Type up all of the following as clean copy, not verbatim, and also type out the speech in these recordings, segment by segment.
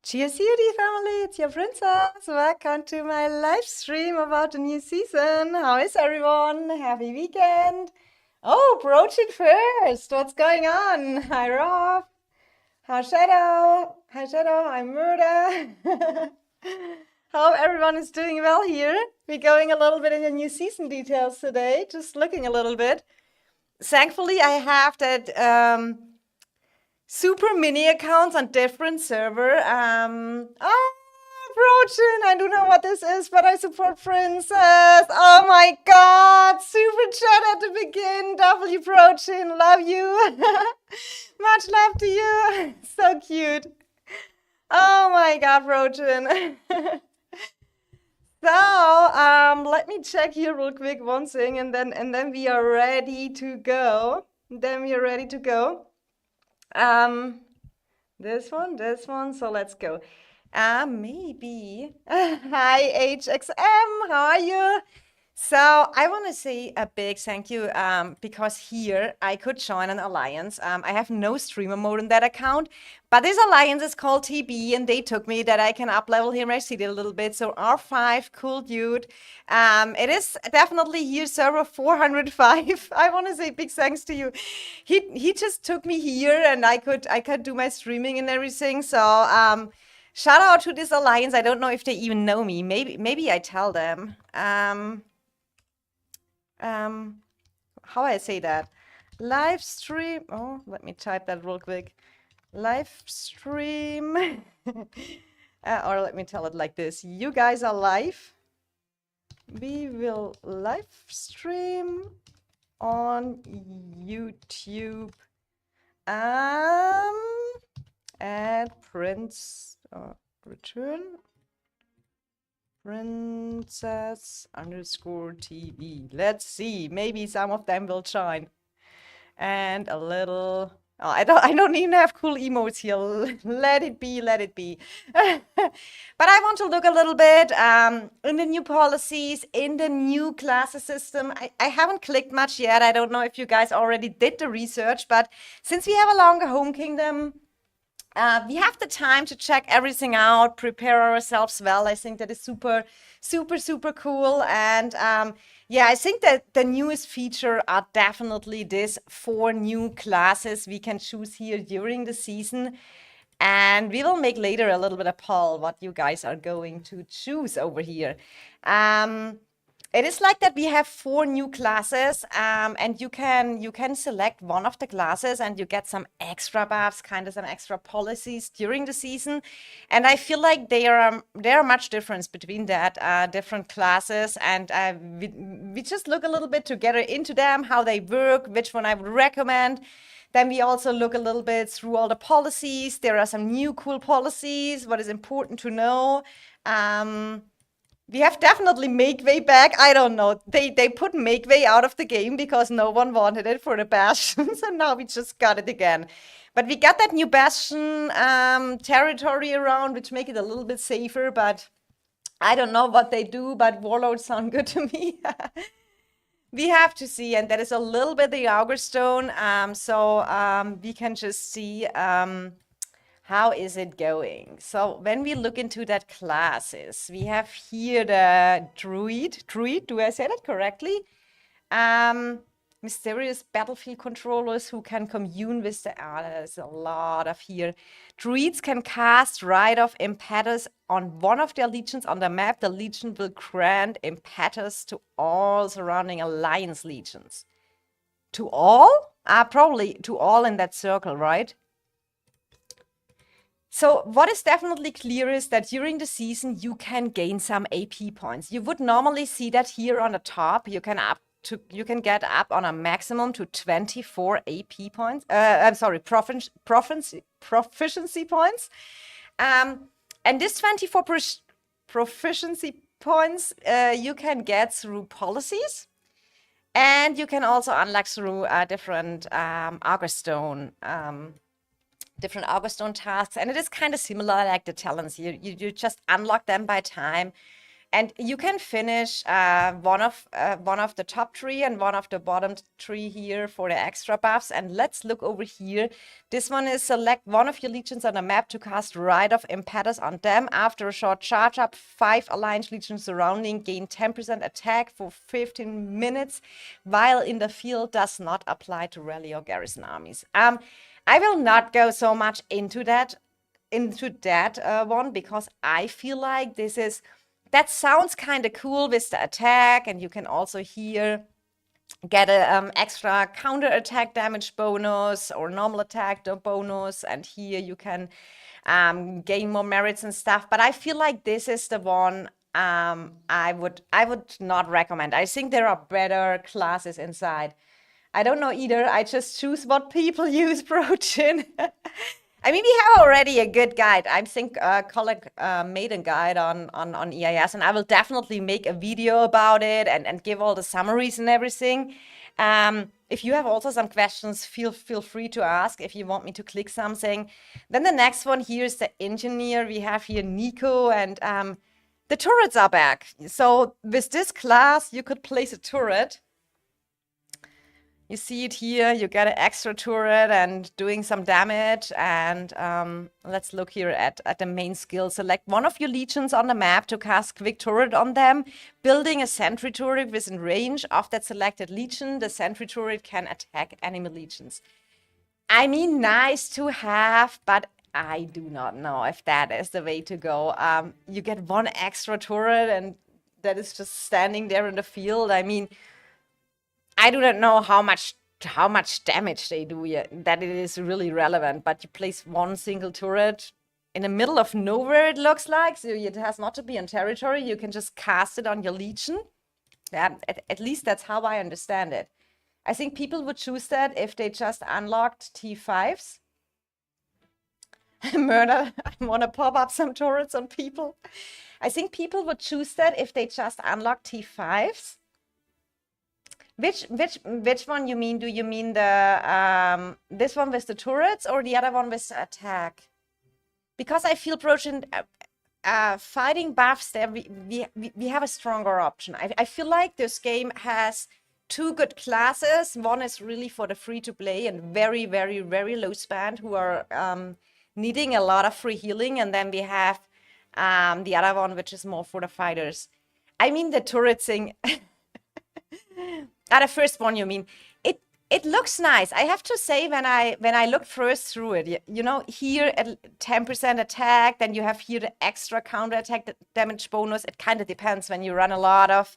Cheers, beauty family, it's your princess. Welcome to my live stream about the new season. How is everyone? Happy weekend. Oh, broach it first. What's going on? Hi, Rob. Hi, Shadow. Hi, Shadow. Hi, Murder. Hope everyone is doing well here. We're going a little bit in the new season details today, just looking a little bit. Thankfully, I have that super mini accounts on different server. Brochin, I don't know what this is, but I support Princess. Oh my god, super chat at the begin. W Brochin, love you. Much love to you. So cute. Oh my god, Brochin. So, let me check here real quick one thing, and then we are ready to go. Then we are ready to go. This one. So let's go. Maybe. Hi, HXM. How are you? So I want to say a big thank you because here I could join an alliance. I have no streamer mode in that account, but this alliance is called TB, and they took me that I can up level here my city a little bit. So R5, cool dude. It is definitely here server 405. I want to say big thanks to you. He just took me here, and I could do my streaming and everything. So shout out to this alliance. I don't know if they even know me. Maybe I tell them. How I say that? Live stream. Oh, let me type that real quick. Live stream. Or let me tell it like this. You guys are live. We will live stream on YouTube. At Prince return Princess underscore TV. Let's see. Maybe some of them will join. And a little. Oh, I don't even have cool emotes here. Let it be, let it be. But I want to look a little bit in the new policies, in the new classes system. I haven't clicked much yet. I don't know if you guys already did the research, but since we have a longer home kingdom, we have the time to check everything out, prepare ourselves well. I think that is super, super, super cool. And yeah, I think that the newest feature are definitely this 4 new classes we can choose here during the season. And we will make later a little bit of poll what you guys are going to choose over here. It is like that we have 4 new classes, and you can select one of the classes and you get some extra buffs, kind of some extra policies during the season. And I feel like there are much difference between that different classes, and we just look a little bit together into them, how they work, which one I would recommend. Then we also look a little bit through all the policies. There are some new cool policies, what is important to know. We have definitely Make Way back. I don't know. They put Make Way out of the game because no one wanted it for the Bastion. So now we just got it again. But we got that new Bastion territory around, which make it a little bit safer. But I don't know what they do, but Warlords sound good to me. We have to see, and that is a little bit the Augur Stone. So we can just see how is it going? So when we look into that classes, we have here the Druid, do I say that correctly? Mysterious battlefield controllers who can commune with the, there's a lot of here. Druids can cast Rite of Impetus on one of their legions on the map. The legion will grant impetus to all surrounding alliance legions. To all? Probably to all in that circle, right? So what is definitely clear is that during the season, you can gain some AP points. You would normally see that here on the top. You can get up on a maximum to 24 AP points. I'm sorry, proficiency points. And this 24 proficiency points you can get through policies. And you can also unlock through different Augur Stone tasks, and it is kind of similar like the talents. You just unlock them by time, And you can finish one of the top 3 and one of the bottom 3 here for the extra buffs. And let's look over here. This one is select one of your legions on the map to cast Rite of Impetus on them. After a short charge up, 5 alliance legions surrounding gain 10% attack for 15 minutes, while in the field does not apply to rally or garrison armies. I will not go so much into that one, because I feel like that sounds kind of cool with the attack, and you can also here get a extra counter attack damage bonus or normal attack bonus, and here you can gain more merits and stuff. But I feel like this is the one I would not recommend. I think there are better classes inside. I don't know either. I just choose what people use, Brochin. I mean, we have already a good guide. I think Colleague made a guide on EIS, and I will definitely make a video about it and give all the summaries and everything. If you have also some questions, feel free to ask if you want me to click something. Then the next one here is the engineer. We have here Nico, and the turrets are back. So with this class, you could place a turret. You see it here, you get an extra turret and doing some damage. And let's look here at the main skill. Select one of your legions on the map to cast quick turret on them. Building a sentry turret within range of that selected legion, the sentry turret can attack enemy legions. I mean, nice to have, but I do not know if that is the way to go. You get one extra turret and that is just standing there in the field. I mean, I do not know how much damage they do yet, that it is really relevant, but you place one single turret in the middle of nowhere, it looks like, so it has not to be on territory. You can just cast it on your legion. Yeah, at least that's how I understand it. I think people would choose that if they just unlocked T5s. Murder, I want to pop up some turrets on people. I think people would choose that if they just unlocked T5s. Which one you mean? Do you mean the this one with the turrets or the other one with the attack? Because I feel Brochin, fighting buffs there, we have a stronger option. I feel like this game has 2 good classes. One is really for the free-to-play and very, very, very low spend who are needing a lot of free healing. And then we have the other one, which is more for the fighters. I mean, the turret thing... the first one, you mean? It looks nice. I have to say, when I looked first through it, you know, here at 10% attack, then you have here the extra counter attack damage bonus. It kind of depends when you run a lot of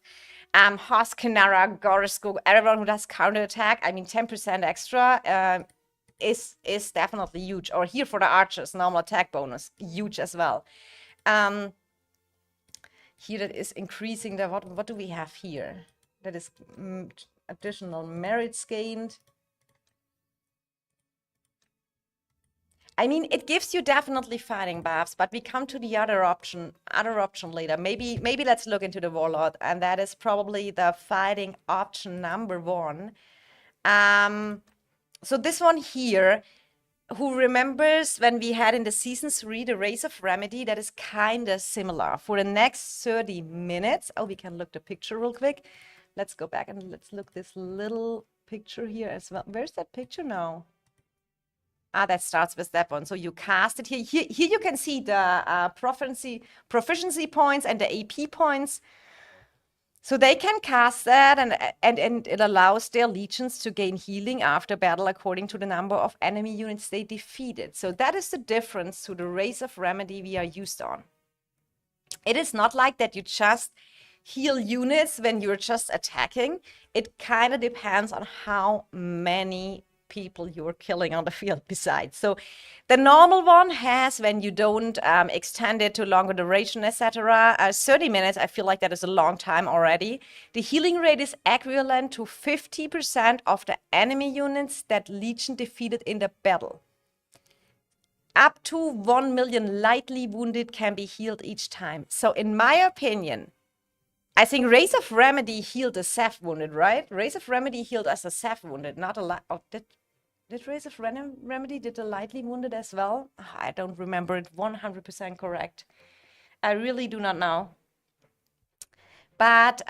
Hoss, Kinara, Gorisko, everyone who does counter attack. I mean, 10% extra is definitely huge. Or here for the archers, normal attack bonus, huge as well. Here that is increasing the what do we have here? That is additional merits gained. I mean, it gives you definitely fighting buffs, but we come to the other option later. Maybe let's look into the Warlord, and that is probably the fighting option number 1. So this one here, who remembers when we had in the season 3 the Race of Remedy, that is kind of similar. For the next 30 minutes, oh, we can look the picture real quick. Let's go back and let's look this little picture here as well. Where's that picture now? Ah, that starts with that one. So you cast it here. Here you can see the proficiency points and the AP points. So they can cast that, and it allows their legions to gain healing after battle according to the number of enemy units they defeated. So that is the difference to the Race of Remedy we are used on. It is not like that you just heal units when you're just attacking. It kind of depends on how many people you're killing on the field besides. So the normal one has, when you don't extend it to longer duration, etc., 30 minutes, I feel like that is a long time already. The healing rate is equivalent to 50% of the enemy units that Legion defeated in the battle. Up to 1 million lightly wounded can be healed each time. So in my opinion, I think Race of Remedy healed the Seth wounded, right? Race of Remedy healed as a Seth wounded, not a light. Oh, did Race of Remedy did a lightly wounded as well? I don't remember it 100% correct. I really do not know. But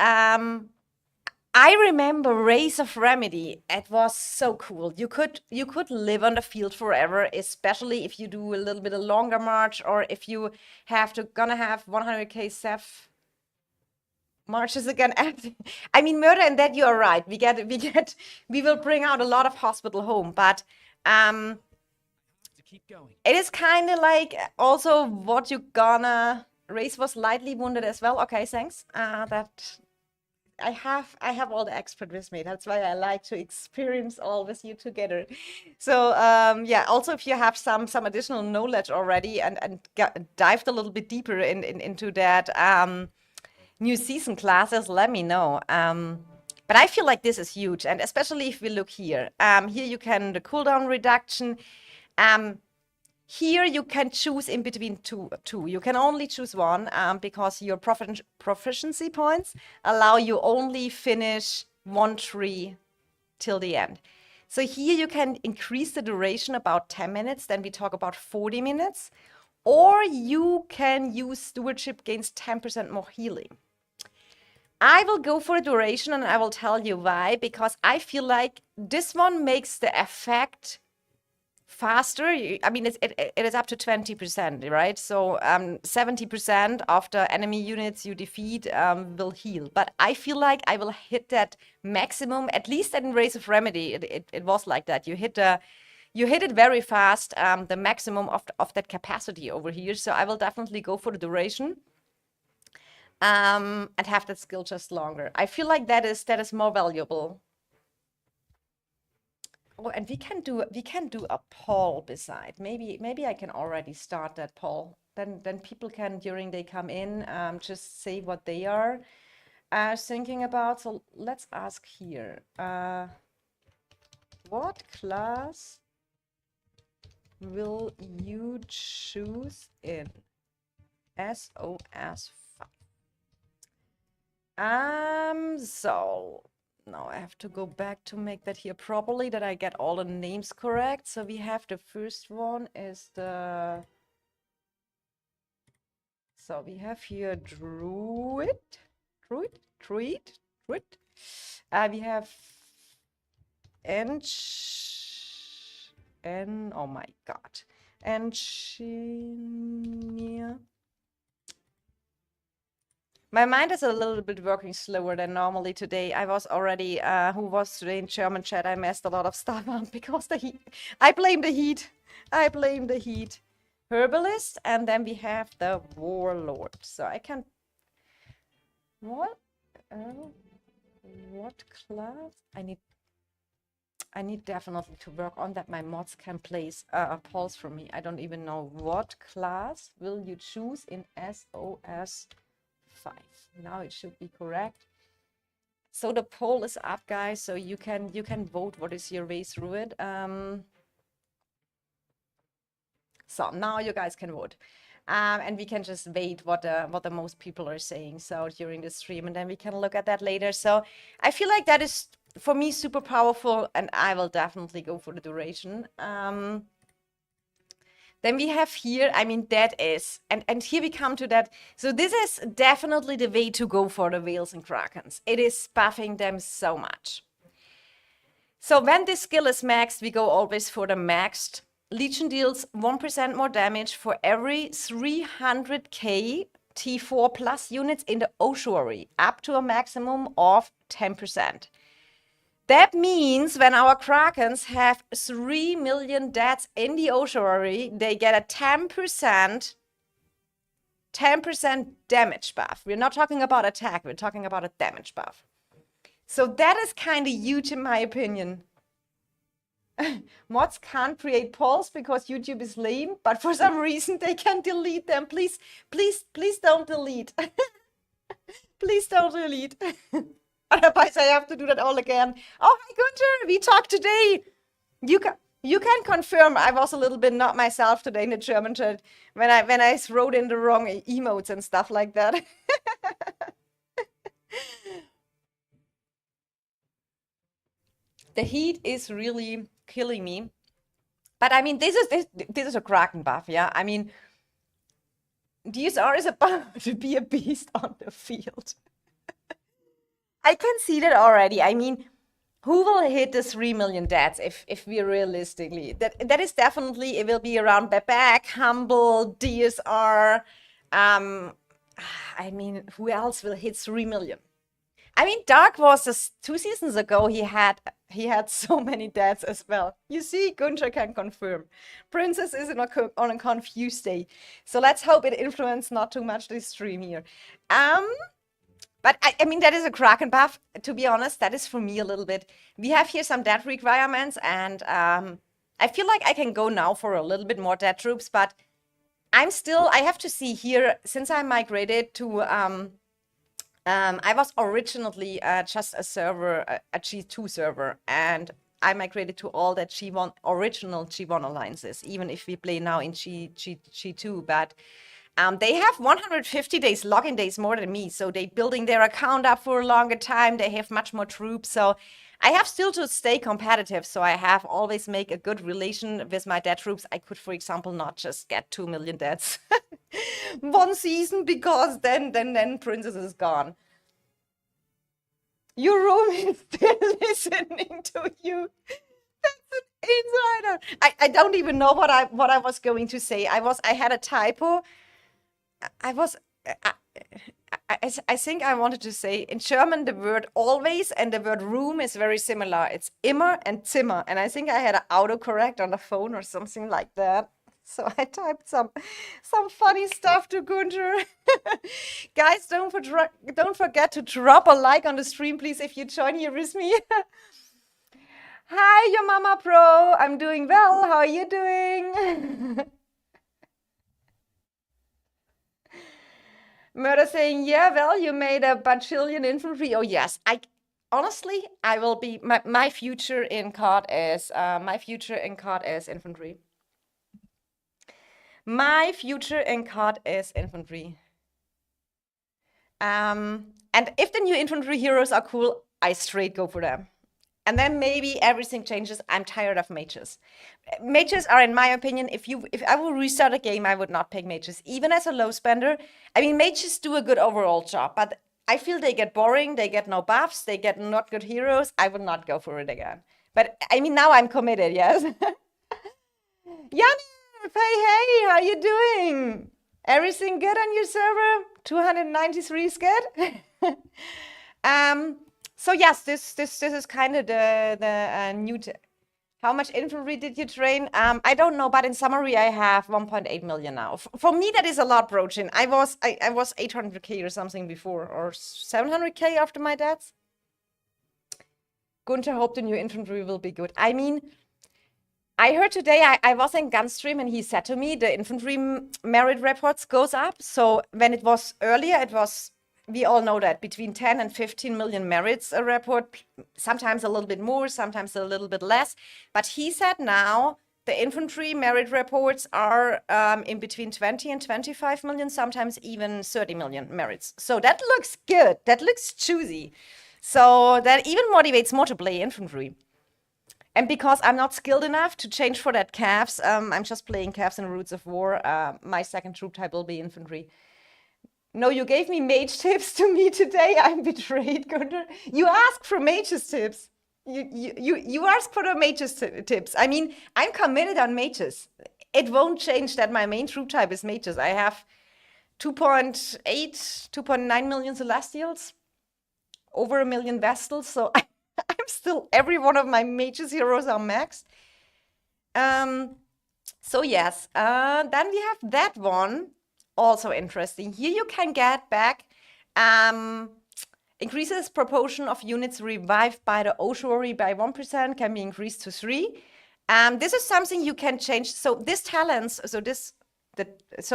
I remember Race of Remedy. It was so cool. You could live on the field forever, especially if you do a little bit of longer march or if you gonna have 100k Ceph marches again. I mean, Murder and that you are right. We will bring out a lot of hospital home, but it is kind of like also what you gonna. Race was lightly wounded as well. Okay, thanks. That I have all the expert with me. That's why I like to experience all with you together. So yeah, also if you have some additional knowledge already and dived a little bit deeper into that new season classes, let me know. But I feel like this is huge, and especially if we look here. Here you can the cooldown reduction. Here you can choose in between two. You can only choose one because your proficiency points allow you only finish one tree till the end. So here you can increase the duration about 10 minutes, then we talk about 40 minutes, or you can use stewardship gains 10% more healing. I will go for a duration and I will tell you why, because I feel like this one makes the effect faster. I mean, it is up to 20%, right? So 70% of the enemy units you defeat will heal. But I feel like I will hit that maximum, at least in Race of Remedy. It was like that. You hit it very fast, the maximum of that capacity over here. So I will definitely go for the duration. And have that skill just longer. I feel like that is more valuable. Oh, and we can do a poll beside. Maybe I can already start that poll. Then people can, during they come in, just say what they are thinking about. So let's ask here. What class will you choose in SOS 5? So now I have to go back to make that here properly, that I get all the names correct. So we have the first one is the. So we have here Druid. We have oh my god, Engineer. My mind is a little bit working slower than normally today. I was already, who was today in German chat? I messed a lot of stuff up because the heat. I blame the heat. Herbalist, and then we have the Warlord. So I can. What? What class? I need definitely to work on that. My mods can place a pulse for me. I don't even know what class will you choose in SOS 5. Now it should be correct. So the poll is up, guys. So you can vote what is your way through it. So now you guys can vote. And we can just wait what the most people are saying so during the stream, and then we can look at that later. So I feel like that is for me super powerful, and I will definitely go for the duration. Then we have here, I mean, that is, and here we come to that. So this is definitely the way to go for the whales and krakens. It is buffing them so much. So when this skill is maxed, we go always for the maxed. Legion deals 1% more damage for every 300k T4 plus units in the ossuary, up to a maximum of 10%. That means when our Krakens have 3 million deaths in the ossuary, they get a 10% damage buff. We're not talking about attack, we're talking about a damage buff. So that is kind of huge in my opinion. Mods can't create polls because YouTube is lame, but for some reason they can delete them. Please don't delete. Please don't delete. Otherwise, I have to do that all again. Oh, hi, Gunther. We talked today. You can confirm I was a little bit not myself today in the German chat when I wrote in the wrong emotes and stuff like that. The heat is really killing me. But I mean, this is a Kraken buff, yeah? I mean, DSR is about to be a beast on the field. I can see that already. I mean, who will hit the 3 million dads if we realistically? That is definitely, it will be around Bebek, Humble, DSR. Um, I mean, who else will hit 3 million? I mean, Dark was just 2 seasons ago. He had so many dads as well. You see, Gunther can confirm. Princess is on a confused day. So let's hope it influenced not too much this stream here. But I mean, that is a Kraken buff. To be honest, that is for me a little bit. We have here some dead requirements, and I feel like I can go now for a little bit more dead troops, but I have to see here, since I migrated to, I was originally just a server, a G2 server, and I migrated to all that G1, original G1 alliances, even if we play now in G2, but they have 150 days login days more than me, so they building their account up for a longer time. They have much more troops, so I have still to stay competitive. So I have always make a good relation with my dead troops. I could, for example, not just get 2 million deads one season, because then Princess is gone. Your room is still listening to you. That's an insider. I don't even know what I was going to say. I had a typo. I think I wanted to say in German the word always and the word room is very similar. It's immer and Zimmer, and I think I had an autocorrect on the phone or something like that. So I typed some funny stuff to Gunther. Guys, don't forget to drop a like on the stream, please, if you join here with me. Hi, your mama pro. I'm doing well. How are you doing? Murder saying, yeah, well, you made a bajillion infantry. Oh, yes. Honestly, I will be, my future in COD is infantry. My future in COD is infantry. And if the new infantry heroes are cool, I straight go for them. And then maybe everything changes. I'm tired of mages. Mages are, in my opinion, if I will restart a game, I would not pick mages, even as a low spender. I mean, mages do a good overall job, but I feel they get boring. They get no buffs. They get not good heroes. I would not go for it again. But I mean, now I'm committed. Yes. Janif, hey, how you doing? Everything good on your server? 293 is good. So yes, this is kind of the new. How much infantry did you train? I don't know, but in summary, I have 1.8 million now. For me, that is a lot, Brochin. I was 800k or something before, or 700k after my deaths. Gunther hope the new infantry will be good. I mean, I heard today, I was in Gunstream, and he said to me the infantry merit reports goes up. So when it was earlier, it was, we all know that between 10 and 15 million merits a report, sometimes a little bit more, sometimes a little bit less. But he said now the infantry merit reports are in between 20 and 25 million, sometimes even 30 million merits. So that looks good. That looks juicy. So that even motivates more to play infantry. And because I'm not skilled enough to change for that calves, I'm just playing calves in Roots of War. My second troop type will be infantry. No, you gave me mage tips to me today. I'm betrayed, Gunther. You asked for mages tips. You asked for the mages tips. I mean, I'm committed on mages. It won't change that my main troop type is mages. I have 2.8, 2.9 million Celestials, over 1 million Vestals. So I'm still, every one of my mages heroes are maxed. So yes, then we have that one. Also interesting. Here you can get back increases proportion of units revived by the Oshori by 1% can be increased to 3. This is something you can change. So this talents, so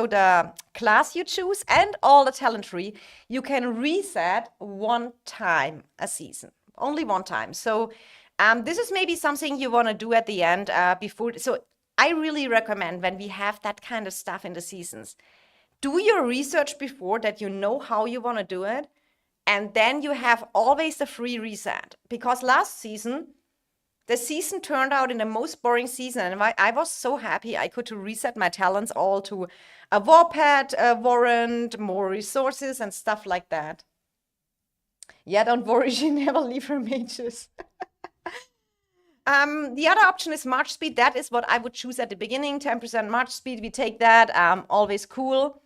the class you choose and all the talent tree, you can reset one time a season, only one time. So this is maybe something you want to do at the end before. So I really recommend when we have that kind of stuff in the seasons, do your research before that you know how you want to do it. And then you have always the free reset. Because last season, the season turned out in the most boring season. And I was so happy I could reset my talents all to a warpath, a warrant, more resources and stuff like that. Yeah, don't worry, she never leave her mages. The other option is March speed. That is what I would choose at the beginning. 10% March speed, we take that. Always cool.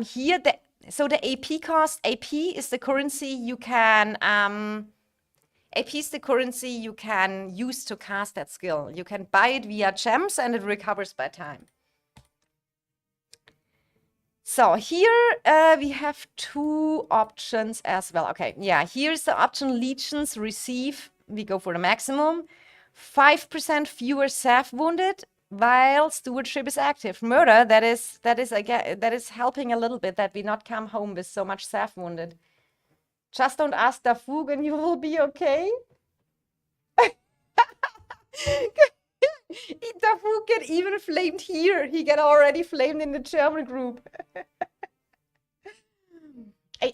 Here, so the AP cost, AP is the currency you can, AP is the currency you can use to cast that skill. You can buy it via gems and it recovers by time. So here we have two options as well. Okay, yeah, here's the option Legions receive. We go for the maximum. 5% fewer Seth wounded while stewardship is active. Murder, that is helping a little bit that we not come home with so much Seth wounded. Just don't ask Dafug and you will be okay. Dafug get even flamed here. He get already flamed in the German group.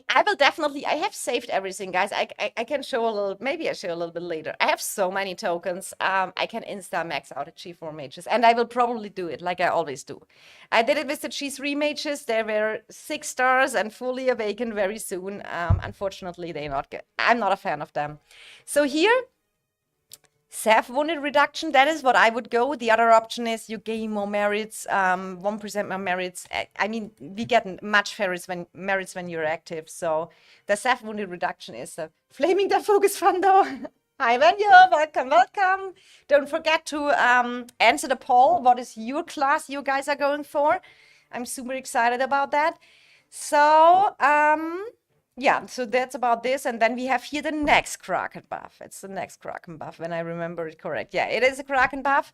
I will definitely, I have saved everything, guys. I can show a little, maybe I show a little bit later. I have so many tokens. I can insta max out at G4 mages, and I will probably do it like I always do. I did it with the G3 mages. They were 6 stars and fully awakened very soon. Unfortunately, they're not good. I'm not a fan of them. So here, Seth wounded reduction, that is what I would go. The other option is you gain more merits, 1% more merits. I mean, we get much merits when you're active. So the Seth wounded reduction is flaming the focus fund though. Hi, Vanya, welcome, welcome. Don't forget to answer the poll. What is your class you guys are going for? I'm super excited about that. So, yeah, so that's about this. And then we have here the next Kraken buff. It's the next Kraken buff, when I remember it correct. Yeah, it is a Kraken buff.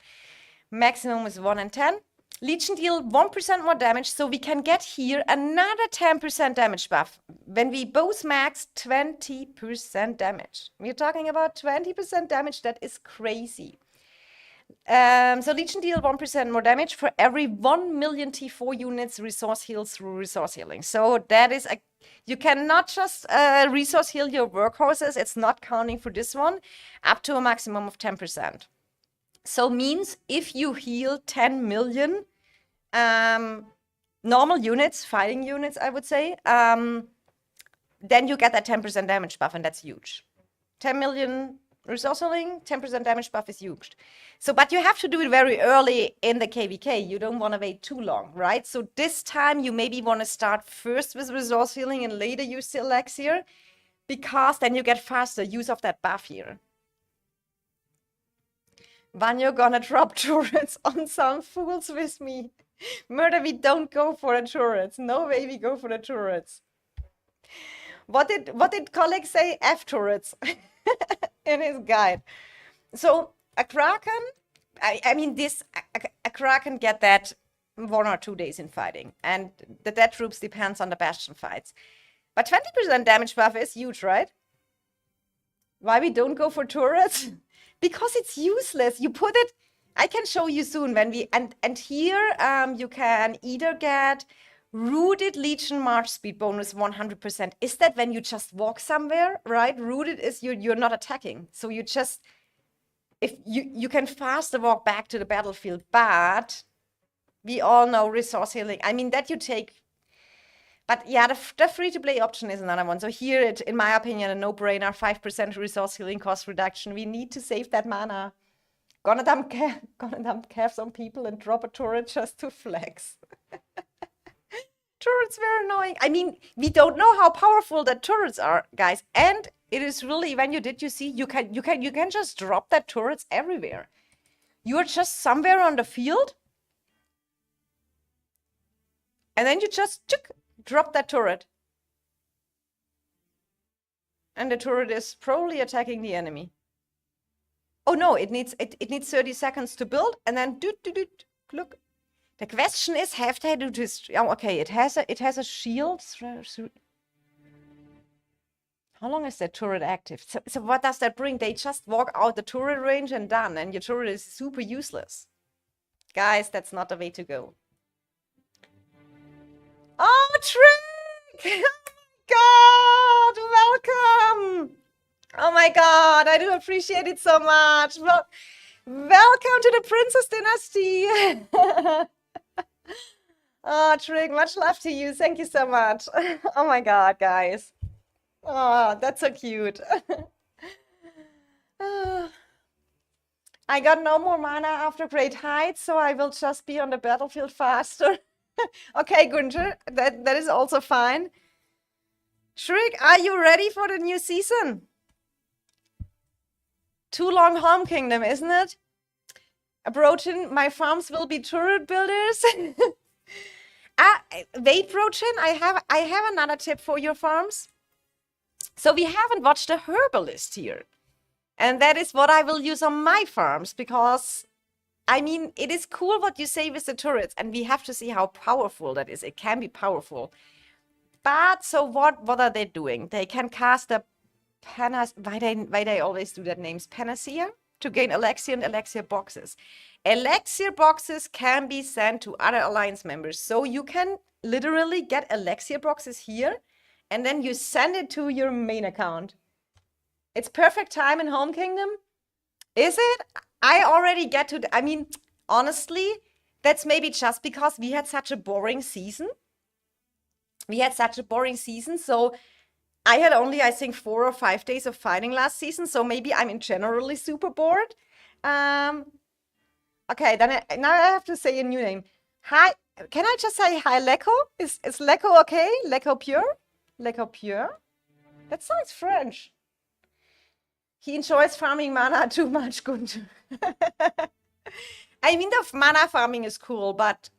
Maximum is 1 in 10. Legion deal 1% more damage, so we can get here another 10% damage buff. When we both max 20% damage. We're talking about 20% damage. That is crazy. So Legion deal 1% more damage for every 1 million T4 units resource heals through resource healing. So that is a, you cannot just resource heal your workhorses. It's not counting for this one, up to a maximum of 10%. So means if you heal 10 million normal units, fighting units, I would say, then you get that 10% damage buff, and that's huge. 10 million resource healing, 10% damage buff is huge. So, but you have to do it very early in the KVK. You don't want to wait too long, right? So this time you maybe want to start first with resource healing and later use the elixir, because then you get faster use of that buff here. Vanyo gonna drop turrets on some fools with me. Murder, we don't go for the turrets. No way we go for the turrets. What did colleagues say? F turrets in his guide. So a Kraken, I mean this, a Kraken get that 1 or 2 days in fighting, and the dead troops depends on the Bastion fights. But 20% damage buff is huge, right? Why we don't go for turrets? Because it's useless. You put it, I can show you soon when we, and here you can either get Rooted Legion March speed bonus 100%. Is that when you just walk somewhere, right? Rooted is you're not attacking. So you just, if you can faster walk back to the battlefield, but we all know resource healing. I mean, that you take, but yeah, the free-to-play option is another one. So here, it, in my opinion, a no-brainer, 5% resource healing cost reduction. We need to save that mana. Gonna dump calves on people and drop a turret just to flex. Turrets were annoying. I mean, we don't know how powerful the turrets are, guys. And it is really, when you see, you can just drop that turrets everywhere. You are just somewhere on the field, and then you just drop that turret. And the turret is probably attacking the enemy. Oh no, it needs 30 seconds to build, and then look. The question is, have they do this? Oh, okay, it has a shield. How long is that turret active? So what does that bring? They just walk out the turret range and done, and your turret is super useless. Guys, that's not the way to go. Oh, Trick! Oh my god, welcome! Oh my god, I do appreciate it so much. Well, welcome to the Princess Dynasty. Oh, Trick, much love to you. Thank you so much. Oh my god, guys. Oh, that's so cute. Ah, I got no more mana after Great Heights, so I will just be on the battlefield faster. Okay, Gunther, that is also fine. Shriek, are you ready for the new season? Too long Home Kingdom, isn't it? Brochin, my farms will be turret builders. Wait, Brochin, I have another tip for your farms. So we haven't watched a herbalist here. And that is what I will use on my farms because, I mean, it is cool what you say with the turrets, and we have to see how powerful that is. It can be powerful. But so what are they doing? They can cast a why they always do that names panacea to gain elixir and elixir boxes. Elixir boxes can be sent to other alliance members. So you can literally get elixir boxes here and then you send it to your main account. It's perfect time in Home Kingdom. Is it? I already get to, I mean, honestly, that's maybe just because we had such a boring season. So I had only, I think, 4 or 5 days of fighting last season, so maybe I'm in generally super bored. Okay, then now I have to say a new name. Hi, can I just say hi, Leko? Is Leko okay? Leko Pure? Leko Pure? That sounds French. He enjoys farming mana too much, Gunther. I mean, the mana farming is cool, but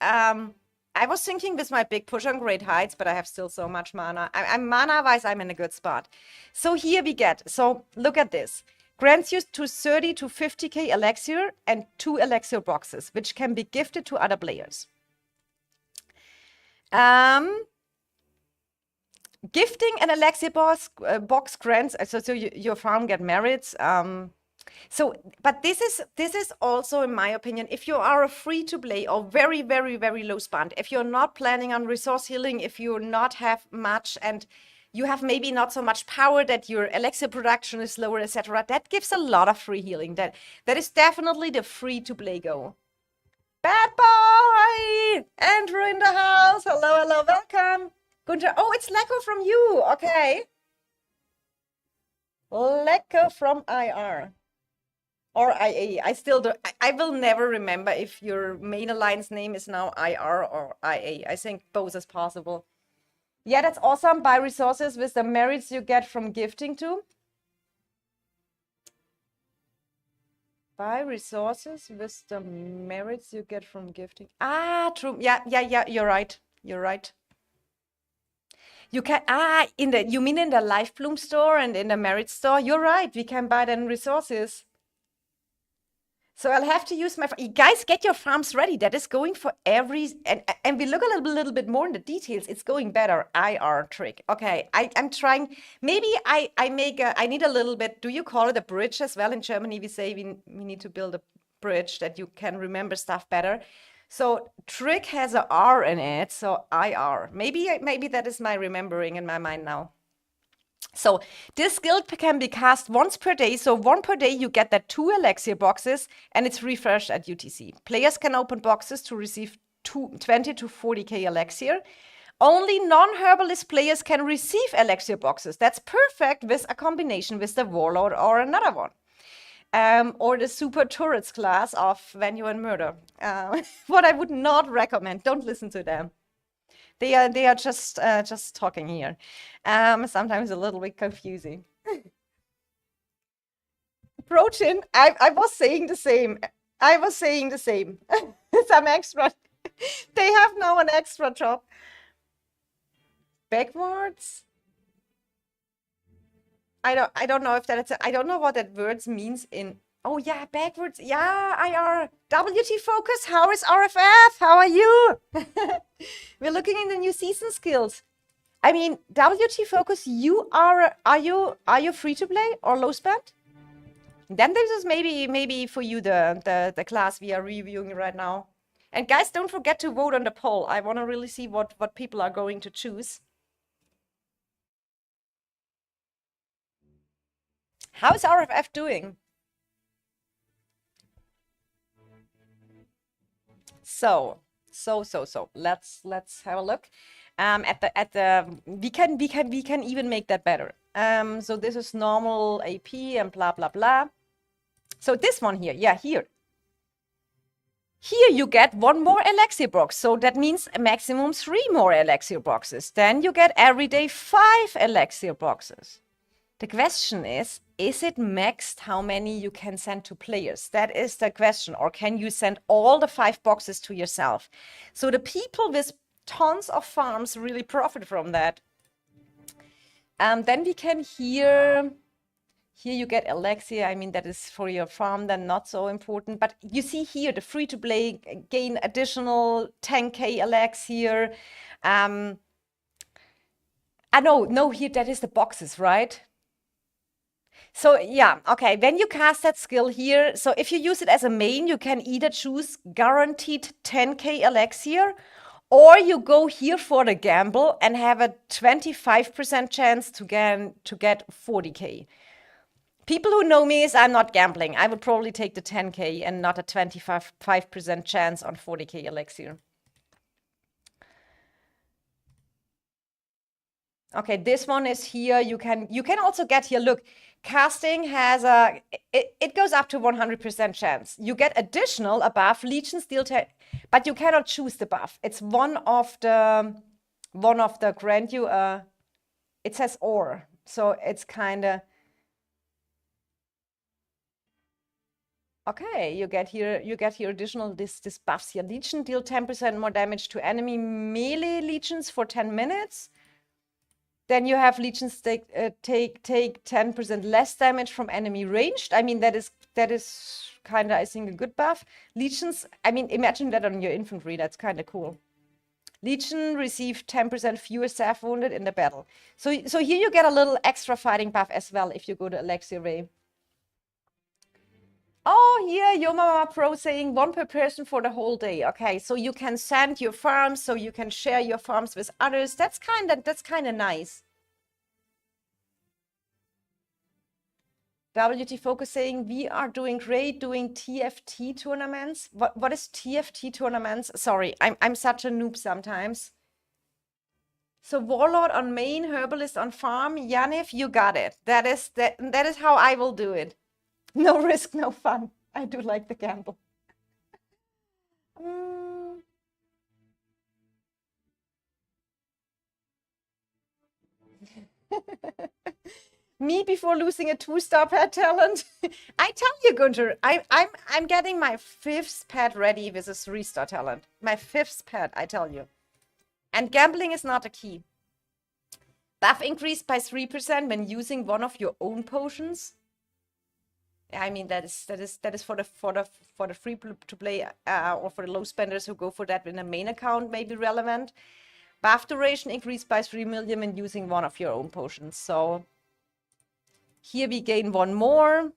I was thinking with my big push on Great Heights, but I have still so much mana. I'm mana-wise, I'm in a good spot. So here we get, so look at this. Grants you to 30 to 50k elixir and 2 elixir boxes, which can be gifted to other players. Gifting an elixir box grants, so your farm get merits. But this is also, in my opinion, if you are a free-to-play or very, very, very low spend, if you're not planning on resource healing, if you not have much and you have maybe not so much power that your elixir production is lower, etc., that gives a lot of free healing. That is definitely the free-to-play go. Bad boy! Andrew in the house. Hello, hello, welcome. Gunther, oh, it's Leko from you. Okay. Leko from IR. Or IA. I still do. I will never remember if your main alliance name is now IR or IA. I think both is possible. Yeah, that's awesome. Buy resources with the merits you get from gifting too. Buy resources with the merits you get from gifting. Ah, true. Yeah, you're right. You're right. You can, you mean in the Life Bloom store and in the merit store? You're right. We can buy then resources. So I'll have to use my, you guys get your farms ready. That is going for every, and we look a little bit more in the details. It's going better. IR trick. Okay, I'm trying, maybe I need a little bit, do you call it a bridge as well? In Germany, we say we need to build a bridge that you can remember stuff better. So trick has a R in it, so IR. Maybe that is my remembering in my mind now. So this skill can be cast once per day. So 1 per day, you get that 2 elixir boxes and it's refreshed at UTC. Players can open boxes to receive 20 to 40k elixir. Only non-herbalist players can receive elixir boxes. That's perfect with a combination with the warlord or another one. Or the super turrets class of Venue and Murder. What I would not recommend, don't listen to them. They are just talking here. Sometimes a little bit confusing. Brochin, I was saying the same. Some extra. They have now an extra job. Backwards. I don't know if that is. I don't know what that words means in. Oh yeah, backwards. Yeah, IR. WT Focus. How is RFF? How are you? We're looking in the new season skills. I mean, WT Focus. Are you free to play or low spend? Then this is maybe for you the class we are reviewing right now. And guys, don't forget to vote on the poll. I want to really see what people are going to choose. How is RFF doing? So let's have a look. We can even make that better. So this is normal AP and blah, blah, blah. So this one here, yeah, here. Here you get one more elixir box. So that means a maximum 3 more elixir boxes. Then you get every day 5 elixir boxes. The question is it maxed how many you can send to players? That is the question. Or can you send all the 5 boxes to yourself? So the people with tons of farms really profit from that. Then we can here you get elixir. I mean, that is for your farm, then not so important. But you see here, the free-to-play gain additional 10k elixir. No, here, that is the boxes, right? So yeah, okay, when you cast that skill here, so if you use it as a main, you can either choose guaranteed 10k elixir, or you go here for the gamble and have a 25% chance to get 40k. People who know me is I'm not gambling. I would probably take the 10k and not a 25% chance on 40k elixir. Okay, this one is here. You can also get here. Look, casting has it goes up to 100% chance. You get additional above Legion Steel, but you cannot choose the buff. It's one of the grant you. It says or, so it's kind of. Okay, you get here additional this buffs here. Legion deal 10% more damage to enemy melee legions for 10 minutes. Then you have legions take 10% less damage from enemy ranged. I mean, that is kind of, I think, a good buff. Legions, I mean, imagine that on your infantry. That's kind of cool. Legion receive 10% fewer staff wounded in the battle. So here you get a little extra fighting buff as well if you go to Elixir Ray. Oh, here, Yomama Pro saying 1 per person for the whole day. Okay, so you can send your farms, so you can share your farms with others. That's kind of nice. WT Focus saying we are doing great doing TFT tournaments. What is TFT tournaments? Sorry, I'm such a noob sometimes. So Warlord on main, Herbalist on farm. Yaniv, you got it. That is how I will do it. No risk, no fun. I do like the gamble. Me before losing a 2-star pet talent. I tell you, Gunther, I'm getting my 5th pet ready with a 3-star talent. My 5th pet, I tell you. And gambling is not a key. Buff increased by 3% when using one of your own potions. I mean, that is for the free to play or for the low spenders who go for that in a main account may be relevant. Buff duration increased by 3 million when using one of your own potions. So here we gain 1 more.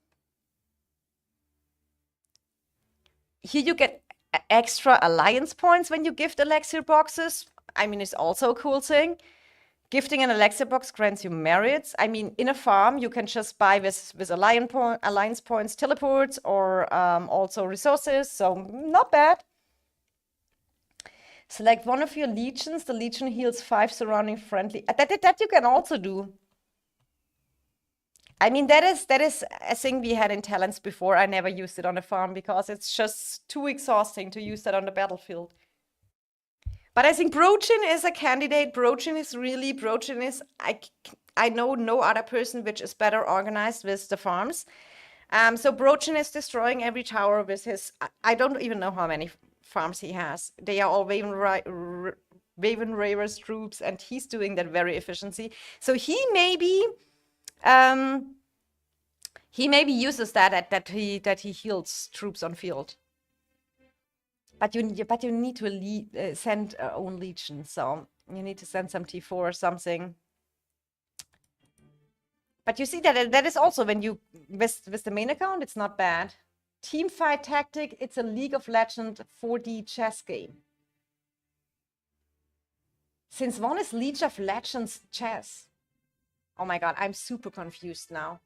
Here you get extra alliance points when you gift elixir boxes. I mean, it's also a cool thing. Gifting an elixir box grants you merits. I mean, in a farm, you can just buy with alliance points, teleports, or also resources. So not bad. Select one of your legions. The legion heals 5 surrounding friendly. That you can also do. I mean, that is a thing we had in talents before. I never used it on a farm because it's just too exhausting to use that on the battlefield. But I think Brochin is a candidate. Brochin is, I know no other person which is better organized with the farms. So Brochin is destroying every tower with his, I don't even know how many farms he has. They are all Raven Raver's troops, and he's doing that very efficiently. So he maybe uses that he heals troops on field. But you need to send own legion, so you need to send some T4 or something. But you see that is also when you with the main account, it's not bad. Teamfight Tactic, it's a League of Legends 4D chess game. Since when is League of Legends chess? Oh my god, I'm super confused now.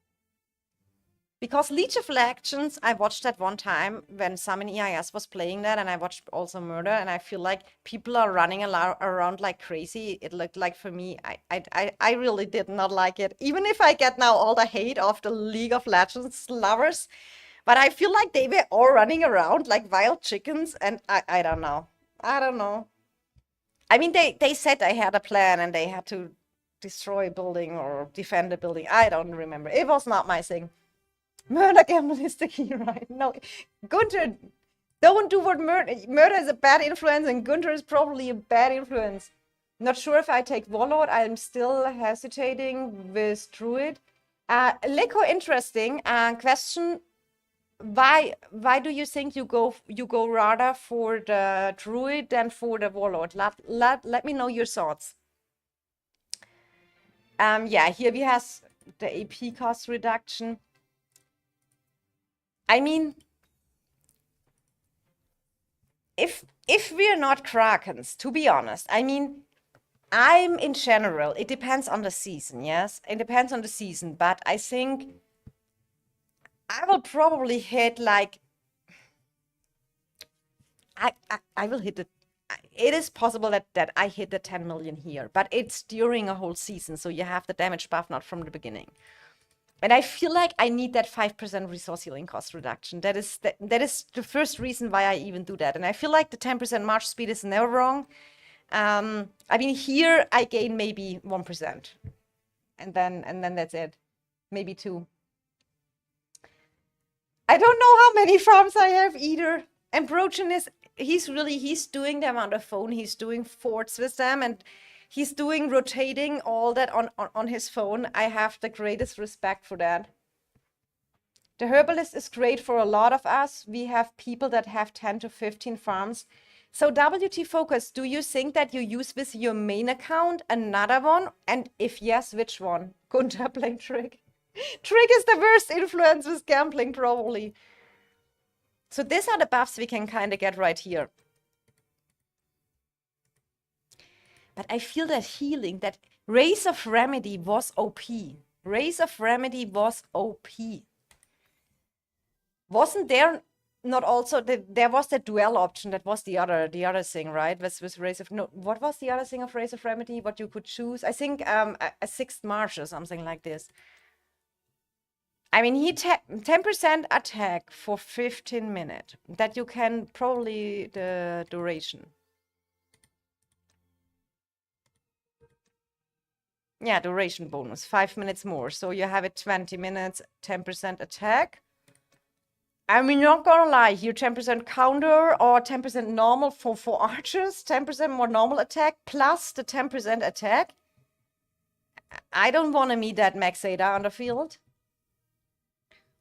Because League of Legends, I watched that one time when Summon EIS was playing that, and I watched also Murder, and I feel like people are running around like crazy. It looked like for me, I really did not like it. Even if I get now all the hate of the League of Legends lovers, but I feel like they were all running around like wild chickens, and I don't know. I don't know. I mean, they said they had a plan and they had to destroy a building or defend a building. I don't remember. It was not my thing. Murder gambling is the key, right? No, Gunther, don't do what murder is a bad influence, and Gunther is probably a bad influence. Not sure if I take Warlord. I'm still hesitating with Druid. Leko, interesting question. Why do you think you go rather for the Druid than for the Warlord? Let me know your thoughts. Yeah, here we have the AP cost reduction. I mean, if we're not Krakens, to be honest, I mean, I'm in general, it depends on the season, yes? It depends on the season, but I think I will probably hit like I will hit it. It is possible that I hit the 10 million here, but it's during a whole season, so you have the damage buff, not from the beginning. And I feel like I need that 5% resource healing cost reduction. That is the first reason why I even do that. And I feel like the 10% march speed is never wrong. I mean, here I gain maybe 1%. And then that's it. Maybe 2. I don't know how many farms I have either. And Brochen he's doing them on the phone. He's doing forts with them, and he's doing rotating all that on his phone. I have the greatest respect for that. The herbalist is great for a lot of us. We have people that have 10 to 15 farms. So WT Focus, do you think that you use with your main account another one? And if yes, which one? Gunther playing Trick. Trick is the worst influence with gambling, probably. So these are the buffs we can kind of get right here. But I feel that healing, that Race of Remedy was OP. Race of Remedy was OP. Wasn't there not also, there was the duel option, that was the other thing, right? With Race of, no, what was the other thing of Race of Remedy, what you could choose? I think a 6th March or something like this. I mean, he 10% attack for 15 minutes. That you can probably the duration. Yeah, duration bonus, 5 minutes more. So you have it 20 minutes, 10% attack. I mean, not gonna lie, here 10% counter or 10% normal for archers, 10% more normal attack plus the 10% attack. I don't want to meet that Max Ada on the field.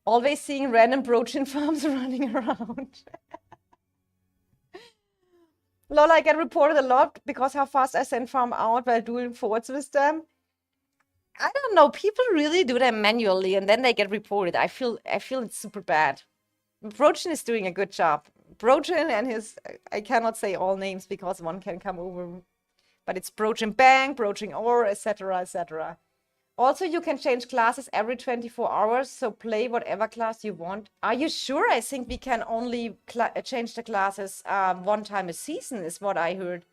Always seeing random Brochen farms running around. Lol, I get reported a lot because how fast I send farm out while doing forwards with them. I don't know. People really do them manually and then they get reported. I feel it's super bad. Brochen is doing a good job. Brochen and his, I cannot say all names because one can come over, but it's Brochen Bang, Brochen Ore, etc., etc. Also, you can change classes every 24 hours, so play whatever class you want. Are you sure? I think we can only change the classes one time a season, is what I heard.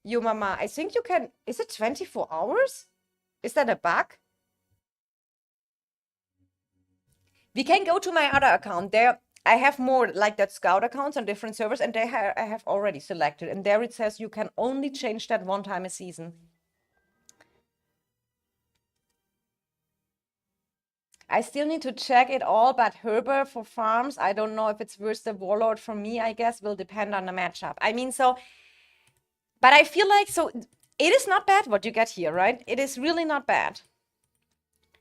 Yo, Mama, I think you can. Is it 24 hours? Is that a bug? We can go to my other account. There, I have more like that scout accounts on different servers, and I have already selected. And there it says you can only change that one time a season. I still need to check it all, but Herber for farms, I don't know if it's worth the Warlord for me, I guess, will depend on the matchup. I mean, so, but I feel like, so it is not bad what you get here, right? It is really not bad.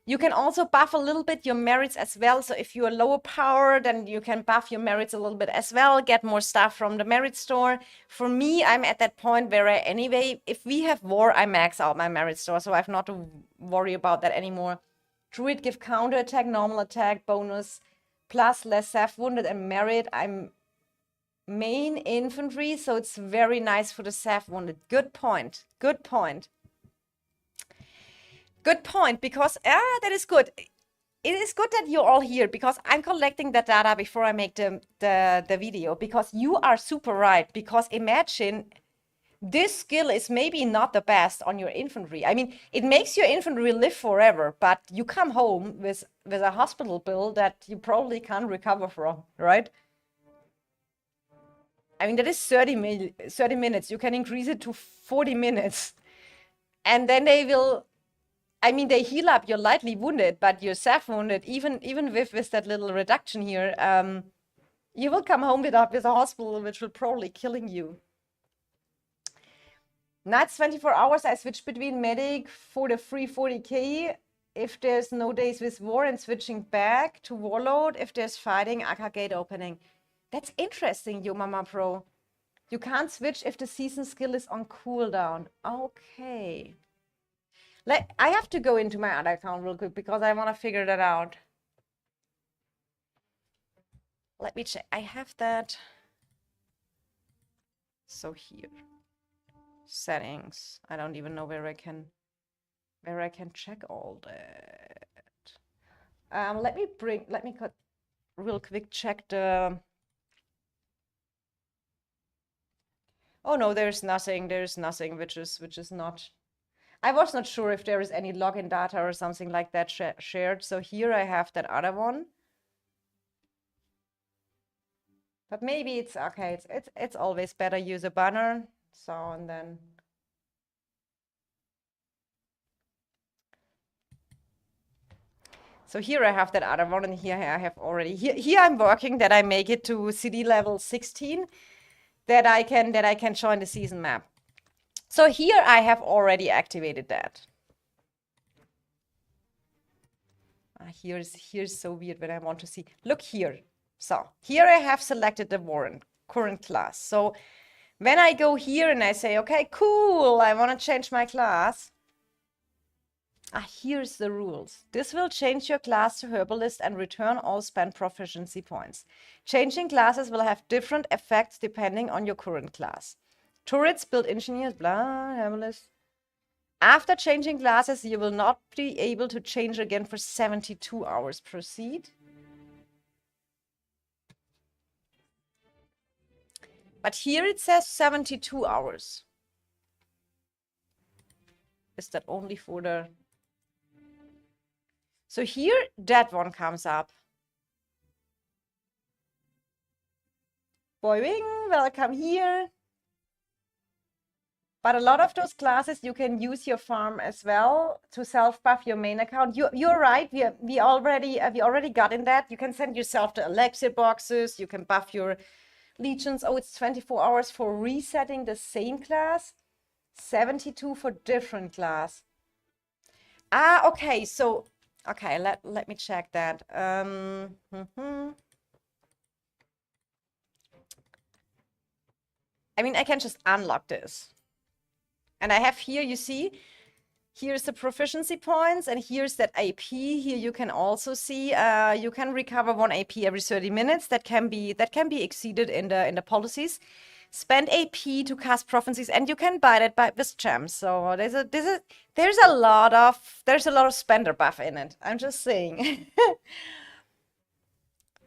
You can also buff a little bit your merits as well. So if you are lower power, then you can buff your merits a little bit as well, get more stuff from the merit store. For me, I'm at that point where anyway, if we have war, I max out my merit store, so I have not to worry about that anymore. Druid give counter attack, normal attack, bonus, plus less self wounded and merit. I'm main infantry, so it's very nice for the self wounded. Good point. Good point. Good point, because that is good. it is good that you're all here because I'm collecting the data before I make the video, because you are super right. Because imagine this skill is maybe not the best on your infantry. I mean, it makes your infantry live forever, but you come home with a hospital bill that you probably can't recover from, right? I mean, that is 30 minutes. You can increase it to 40 minutes. And then they will, I mean, they heal up your lightly wounded, but your self wounded, even with that little reduction here, you will come home with a hospital which will probably killing you. Nights 24 hours, I switch between medic for the free 40k if there's no days with war, and switching back to warlord if there's fighting, aka gate opening. That's interesting, Yo Mama Pro. You can't switch if the season skill is on cooldown. Okay. I have to go into my other account real quick because I want to figure that out. Let me check. I have that. So here. Settings. I don't even know where I can check all that. Let me real quick check the. Oh no, there's nothing which is not. I was not sure if there is any login data or something like that shared. So here I have that other one. But maybe it's okay. It's always better use a banner. So, and then so here I have that other one, and here I have already here I'm working that I make it to CD level 16, that I can join the season map. So here I have already activated that. Here's so weird when I want to see. Look here. So here I have selected the warrant current class. So when I go here and I say, okay, cool, I want to change my class. Here's the rules. This will change your class to herbalist and return all spent proficiency points. Changing classes will have different effects depending on your current class. Turrets, build engineers, blah, herbalist. After changing classes, you will not be able to change again for 72 hours. Proceed. But here it says 72 hours. Is that only for the... So here, that one comes up. Boy Wing, welcome here. But a lot of those classes, you can use your farm as well to self-buff your main account. You're right, we already got in that. You can send yourself the elixir boxes, you can buff your legions. Oh, it's 24 hours for resetting the same class, 72 for different class. Okay, so okay, let me check that. I mean, I can just unlock this. And I have here, you see, here's the proficiency points, and here's that AP. Here you can also see you can recover 1 AP every 30 minutes. That can be exceeded in the policies. Spend AP to cast prophecies, and you can buy that with gems. So there's a lot of spender buff in it. I'm just saying.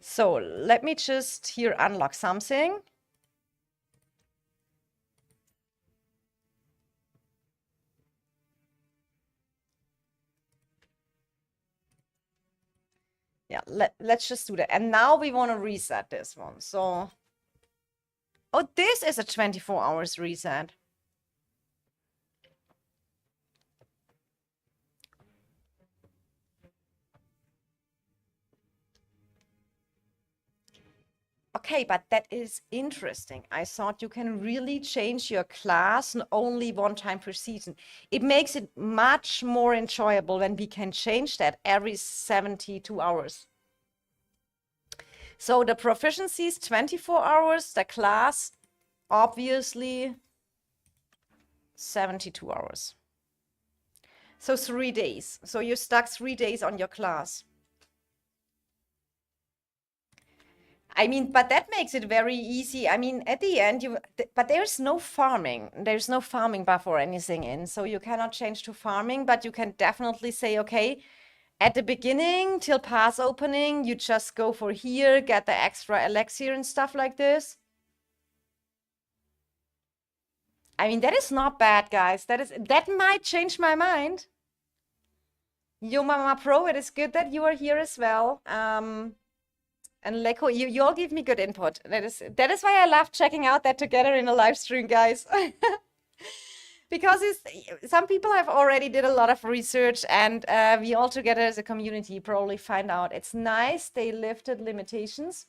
So let me just here unlock something. Yeah, let's just do that. And now we want to reset this one. So, oh, this is a 24 hours reset. Okay, but that is interesting. I thought you can really change your class only one time per season. It makes it much more enjoyable when we can change that every 72 hours. So the proficiency is 24 hours, the class, obviously, 72 hours. So 3 days. So you're stuck 3 days on your class. I mean, but that makes it very easy. I mean, at the end, but there's no farming. There's no farming buff or anything in. So you cannot change to farming, but you can definitely say, okay, At the beginning, till pass opening, you just go for here, get the extra elixir and stuff like this. I mean, that is not bad, guys. That might change my mind. Yo Mama Pro, it is good that you are here as well. And Leko, you all give me good input. That is why I love checking out that together in a live stream, guys. Because some people have already did a lot of research, and we all together as a community probably find out it's nice they lifted limitations.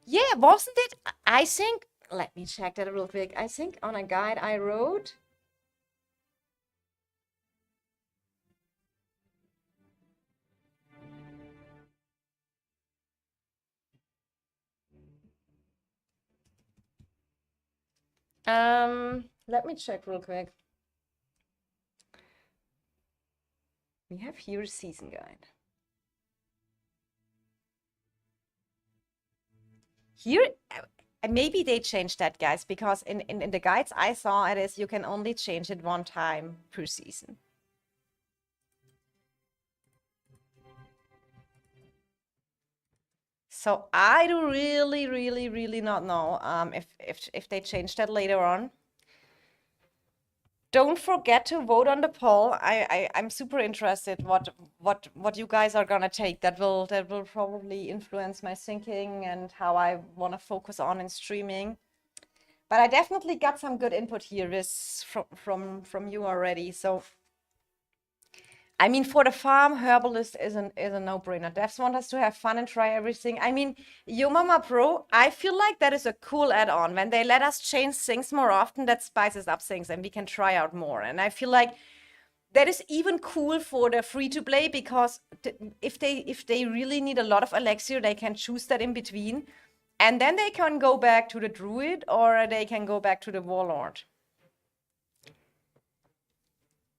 Yeah, wasn't it? I think, let me check that real quick. I think on a guide I wrote, let me check real quick. We have here a season guide. Here, maybe they changed that, guys, because in the guides I saw it is you can only change it one time per season. So I do really not know if they change that later on. Don't forget to vote on the poll. I'm super interested what you guys are gonna take. That will probably influence my thinking and how I want to focus on in streaming. But I definitely got some good input here from you already. So I mean, for the farm, Herbalist is a no-brainer. Devs want us to have fun and try everything. I mean, Yo Mama Pro, I feel like that is a cool add-on. When they let us change things more often, that spices up things and we can try out more. And I feel like that is even cool for the free-to-play, because if they really need a lot of elixir, they can choose that in between. And then they can go back to the druid or they can go back to the warlord.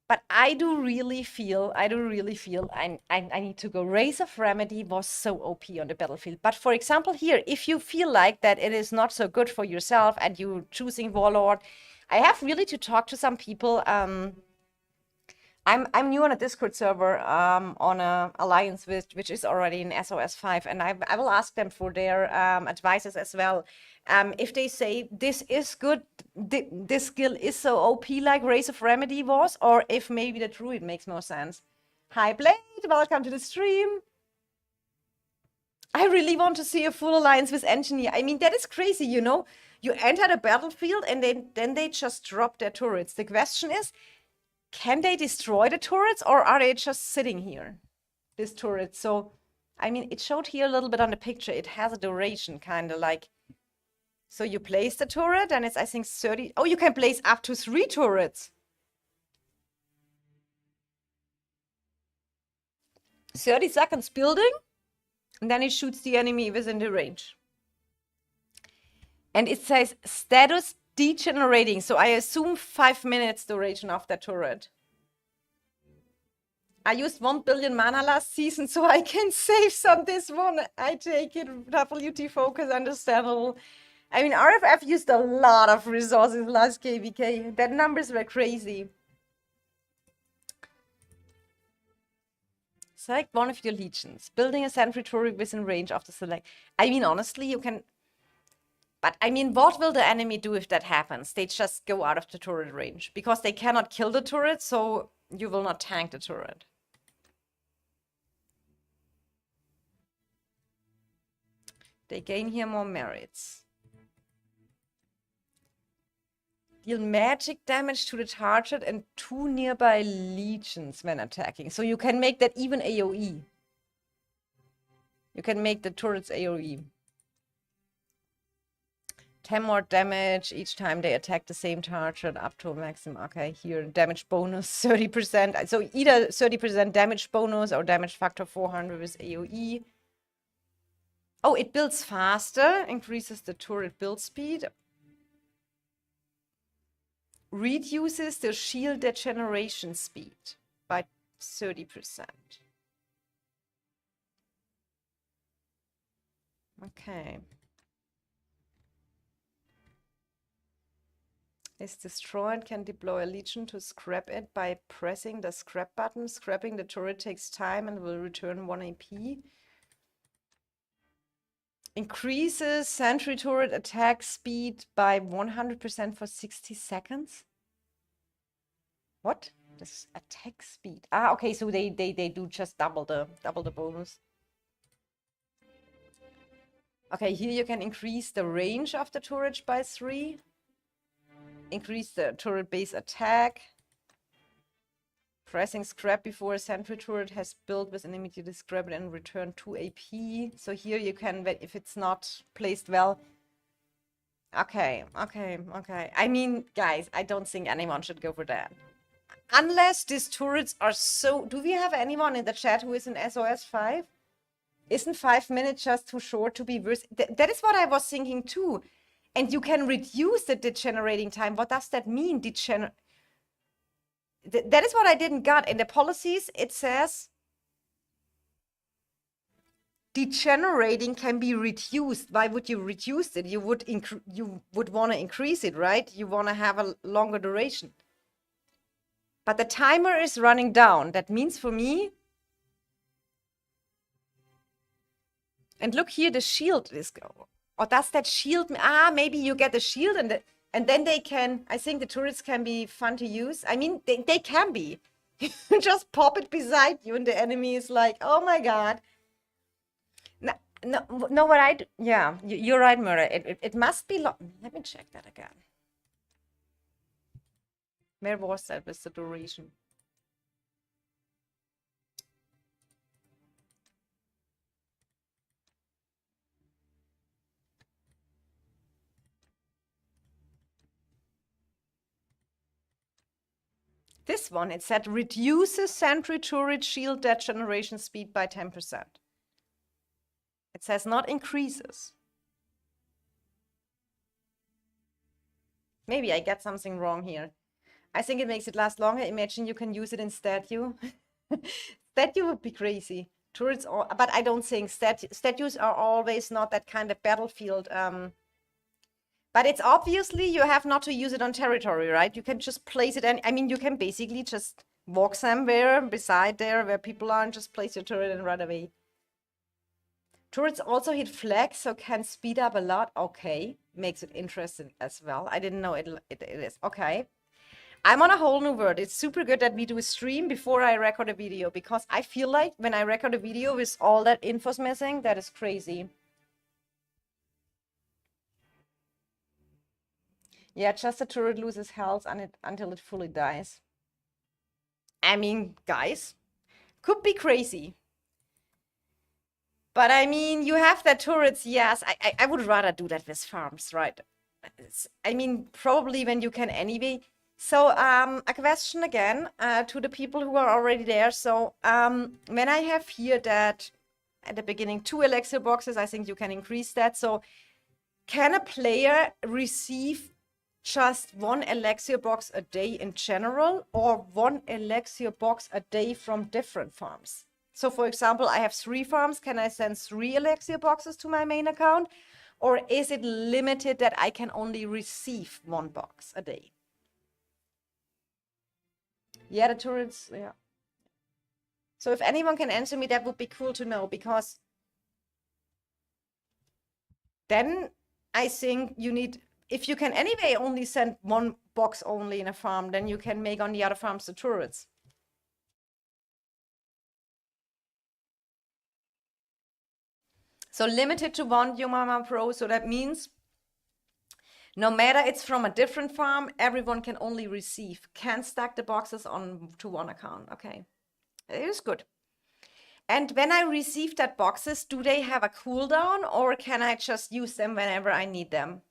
But I do really feel I need to go. Race of Remedy was so OP on the battlefield. But for example, here, if you feel like that it is not so good for yourself and you're choosing Warlord, I have really to talk to some people. I'm new on a Discord server on a alliance which is already in SOS 5, and I will ask them for their advices as well. If they say this is good, this skill is so OP like Race of Remedy was, or if maybe the Druid makes more sense. Hi Blade, welcome to the stream. I really want to see a full alliance with Engineer. I mean, that is crazy, you know? You enter the battlefield and then they just drop their turrets. The question is, can they destroy the turrets or are they just sitting here, this turret? So, I mean, it showed here a little bit on the picture. It has a duration, kind of like, so you place the turret and it's, I think, 30. Oh, you can place up to 3 turrets. 30 seconds building, and then it shoots the enemy within the range. And it says status degenerating. So I assume 5 minutes duration of that turret. I used 1 billion mana last season, so I can save some this one. I take it. WT focus, understandable. I mean, RFF used a lot of resources last KVK. That numbers were crazy. Select one of your legions. Building a sentry turret within range of the select. I mean, honestly, you can... But I mean, what will the enemy do if that happens? They just go out of the turret range. Because they cannot kill the turret, so you will not tank the turret. They gain here more merits. Deal magic damage to the target and 2 nearby legions when attacking. So you can make that even AoE. You can make the turrets AoE. 10 more damage each time they attack the same target up to a maximum. Okay, here damage bonus 30%. So either 30% damage bonus or damage factor 400 with AoE. Oh, it builds faster, increases the turret build speed. Reduces the shield degeneration speed by 30%. Okay. is destroyed, can deploy a legion to scrap it by pressing the scrap button. Scrapping the turret takes time and will return 1 AP. Increases sentry turret attack speed by 100% for 60 seconds. What? This attack speed. Ah, okay, so they do just double the bonus. Okay, here you can increase the range of the turret by 3. Increase the turret base attack. Pressing scrap before a sentry turret has built with an immediately scrap it and return 2 AP. So here you can, if it's not placed well. Okay. I mean, guys, I don't think anyone should go for that. Unless these turrets are so... Do we have anyone in the chat who is in SOS 5? Isn't 5 minutes just too short to be worse? That is what I was thinking too. And you can reduce the degenerating time. What does that mean? That is what I didn't get. In the policies, it says degenerating can be reduced. Why would you reduce it? You would want to increase it, right? You want to have a longer duration. But the timer is running down. That means for me... And look here, the shield is go. Or does that shield... maybe you get the shield and then they can... I think the turrets can be fun to use. I mean, they can be. Just pop it beside you and the enemy is like, oh my god. No, what I do... Yeah, you're right, Murray. It must be... Let me check that again. Where was that with the duration? This one, it said reduces sentry turret shield degeneration speed by 10%. It says not increases. Maybe I get something wrong here. I think it makes it last longer. Imagine you can use it in statue. Statue would be crazy. Turrets, but I don't think statues are always not that kind of battlefield. But it's obviously you have not to use it on territory, right? You can just place it. I mean, you can basically just walk somewhere beside there where people are and just place your turret and run away. Turrets also hit flags, so can speed up a lot. Okay, makes it interesting as well. I didn't know it is. Okay. I'm on a whole new world. It's super good that we do a stream before I record a video, because I feel like when I record a video with all that info's missing, that is crazy. Yeah, just the turret loses health until it fully dies. I mean, guys, could be crazy. But I mean, you have the turrets, yes. I would rather do that with farms, right? I mean, probably when you can anyway. So, a question again to the people who are already there. So, when I have here that at the beginning 2 elixir boxes, I think you can increase that. So, can a player receive just 1 elixir box a day in general, or 1 elixir box a day from different farms? So, for example, I have 3 farms. Can I send 3 elixir boxes to my main account? Or is it limited that I can only receive 1 box a day? Yeah, the turrets, yeah. So if anyone can answer me, that would be cool to know, because then I think you need, if you can anyway only send 1 box only in a farm, then you can make on the other farms the turrets. So limited to 1 Yumama Pro, so that means no matter it's from a different farm, everyone can only receive. Can stack the boxes on to 1 account. Okay, it is good. And when I receive that boxes, do they have a cooldown, or can I just use them whenever I need them?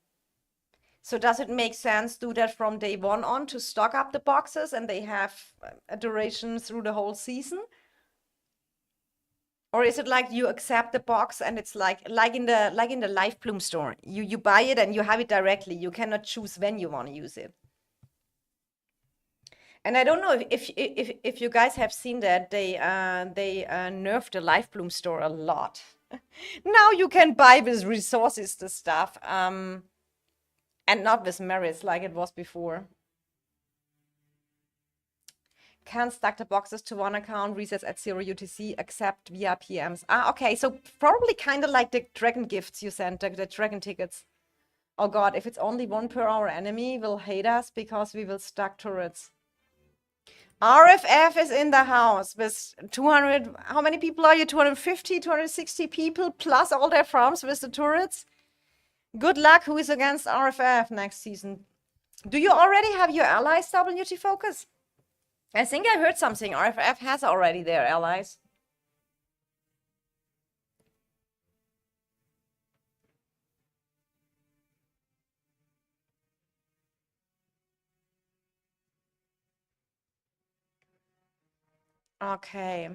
So does it make sense to do that from day 1 on to stock up the boxes and they have a duration through the whole season? Or is it like you accept the box and it's like in the Life Bloom store, you buy it and you have it directly. You cannot choose when you want to use it. And I don't know if you guys have seen that they nerfed the Life Bloom store a lot. Now you can buy with resources the stuff. And not with merits like it was before. Can't stack the boxes to one account, resets at 0 UTC, except via PMs. Ah, okay, so probably kind of like the dragon gifts you sent, the dragon tickets. Oh god, if it's only 1 per hour enemy, will hate us because we will stack turrets. RFF is in the house with 200, how many people are you? 250, 260 people plus all their farms with the turrets? Good luck who is against RFF next season. Do you already have your allies WT Focus? I think I heard something. RFF has already their allies. Okay.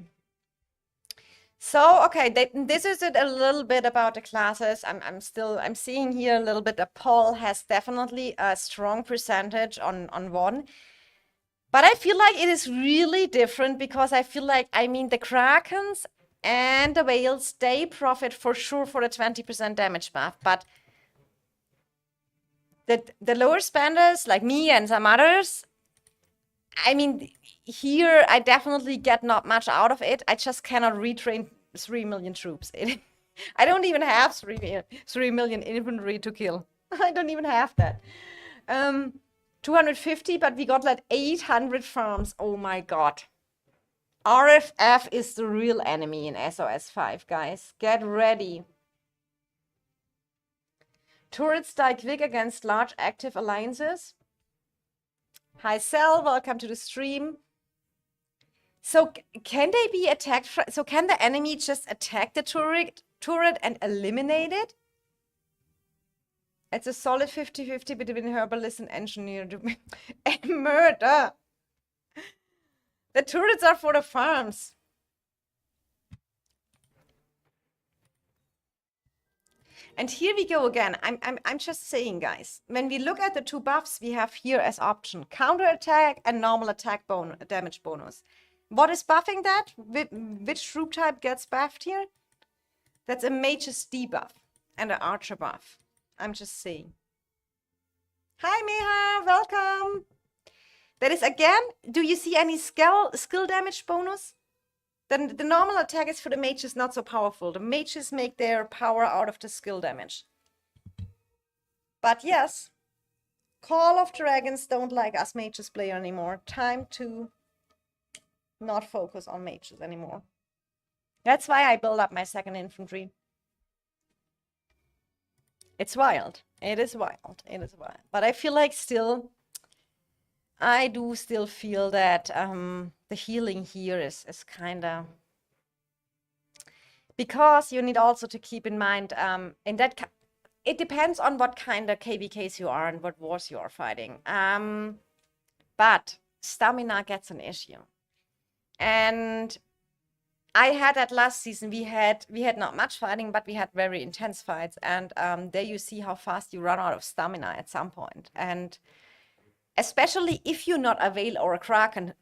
So, okay, this is it a little bit about the classes. I'm seeing here a little bit that Paul has definitely a strong percentage on one. But I feel like it is really different because I feel like, I mean, the Krakens and the whales, they profit for sure for the 20% damage buff. But the lower spenders, like me and some others, I mean, here I definitely get not much out of it. I just cannot retrain 3 million troops. I don't even have 3 million infantry to kill. I don't even have that. 250, but we got like 800 farms. Oh my god. RFF is the real enemy in SOS 5, guys. Get ready. Turrets die quick against large active alliances. Hi, Cell. Welcome to the stream. So can they be attacked? So can the enemy just attack the turret and eliminate it? It's a solid 50-50 between herbalist and engineer. And murder. The turrets are for the farms. And here we go again. I'm just saying, guys, when we look at the two buffs we have here as option, counter attack and normal attack damage bonus. What is buffing that? Which troop type gets buffed here? That's a mage's debuff and an archer buff. I'm just saying. Hi, Meha, welcome. That is again, do you see any skill damage bonus? Then the normal attack is for the mages not so powerful. The mages make their power out of the skill damage. But yes, Call of Dragons don't like us mages player anymore. Time to not focus on mages anymore. That's why I build up my second infantry. It's wild. It is wild. It is wild. But I feel like still, I do still feel that the healing here is kind of, because you need also to keep in mind in that it depends on what kind of KVKs you are and what wars you are fighting. But stamina gets an issue. And I had that last season. We had not much fighting, but we had very intense fights. And there you see how fast you run out of stamina at some point. And especially if you're not a Vale or a Kraken.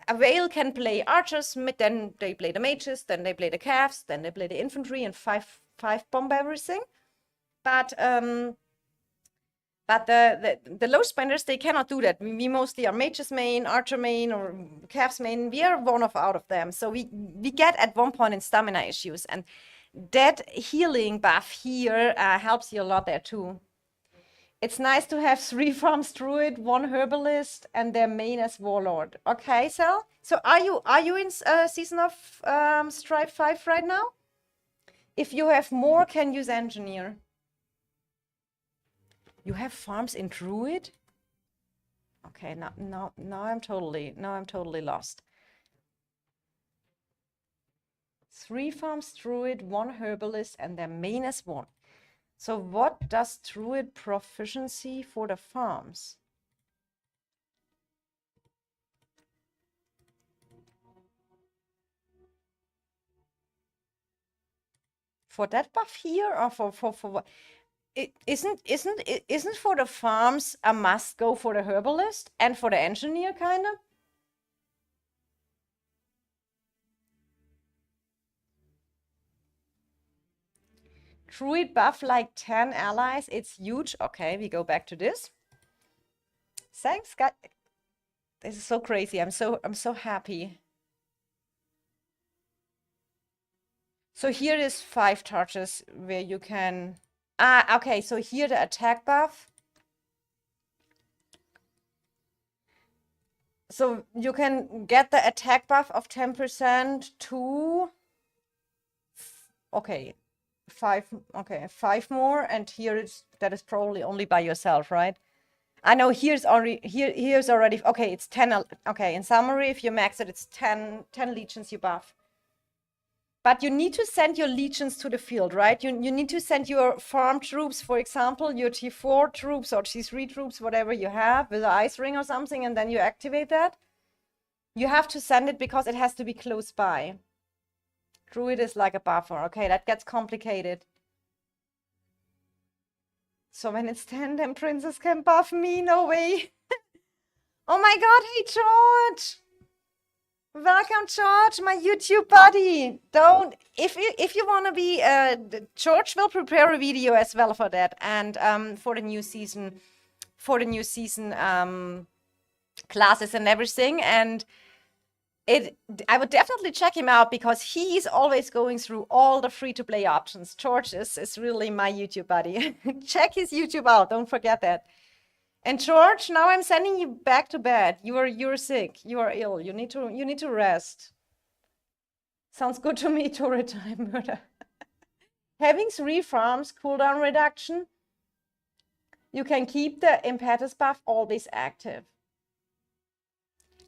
A Vale can play archers, then they play the mages, then they play the calves, then they play the infantry, and five bomb everything. But the low spenders, they cannot do that. We mostly are mages main, archer main, or calves main. We are one out of them. So we get at one point in stamina issues. And that healing buff here helps you a lot there too. It's nice to have 3 farms druid, 1 herbalist, and their main as warlord. Okay, so are you in Season of Strife 5 right now? If you have more, can use engineer. You have farms in druid? Okay, now I'm totally lost. 3 farms druid, 1 herbalist, and their main as 1. So what does druid proficiency for the farms? For that buff here, or for what? It isn't for the farms a must go for the herbalist and for the engineer kind of? Druid buff like 10 allies. It's huge. Okay, we go back to this. Thanks, guys. This is so crazy. I'm so happy. So here is 5 touches where you can... okay, so here the attack buff. So you can get the attack buff of 10% to... Okay, 5 more, and that is probably only by yourself, right? I know here's already okay, it's 10. Okay, in summary, if you max it, it's 10 legions you buff. But you need to send your legions to the field, right? You need to send your farm troops, for example, your T4 troops or T3 troops, whatever you have, with the ice ring or something, and then you activate that. You have to send it because it has to be close by. Druid is like a buffer. Okay, that gets complicated. So when it's 10, then Princess can buff me. No way. Oh my god, hey George. Welcome, George, my YouTube buddy. If you want to be, George will prepare a video as well for that, and for the new season, classes and everything, and I would definitely check him out because he's always going through all the free-to-play options. George is really my YouTube buddy. Check his YouTube out. Don't forget that. And George, now I'm sending you back to bed. You're sick. You are ill. You need to rest. Sounds good to me. Turret time murder. Having 3 farms cooldown reduction. You can keep the impetus buff always active.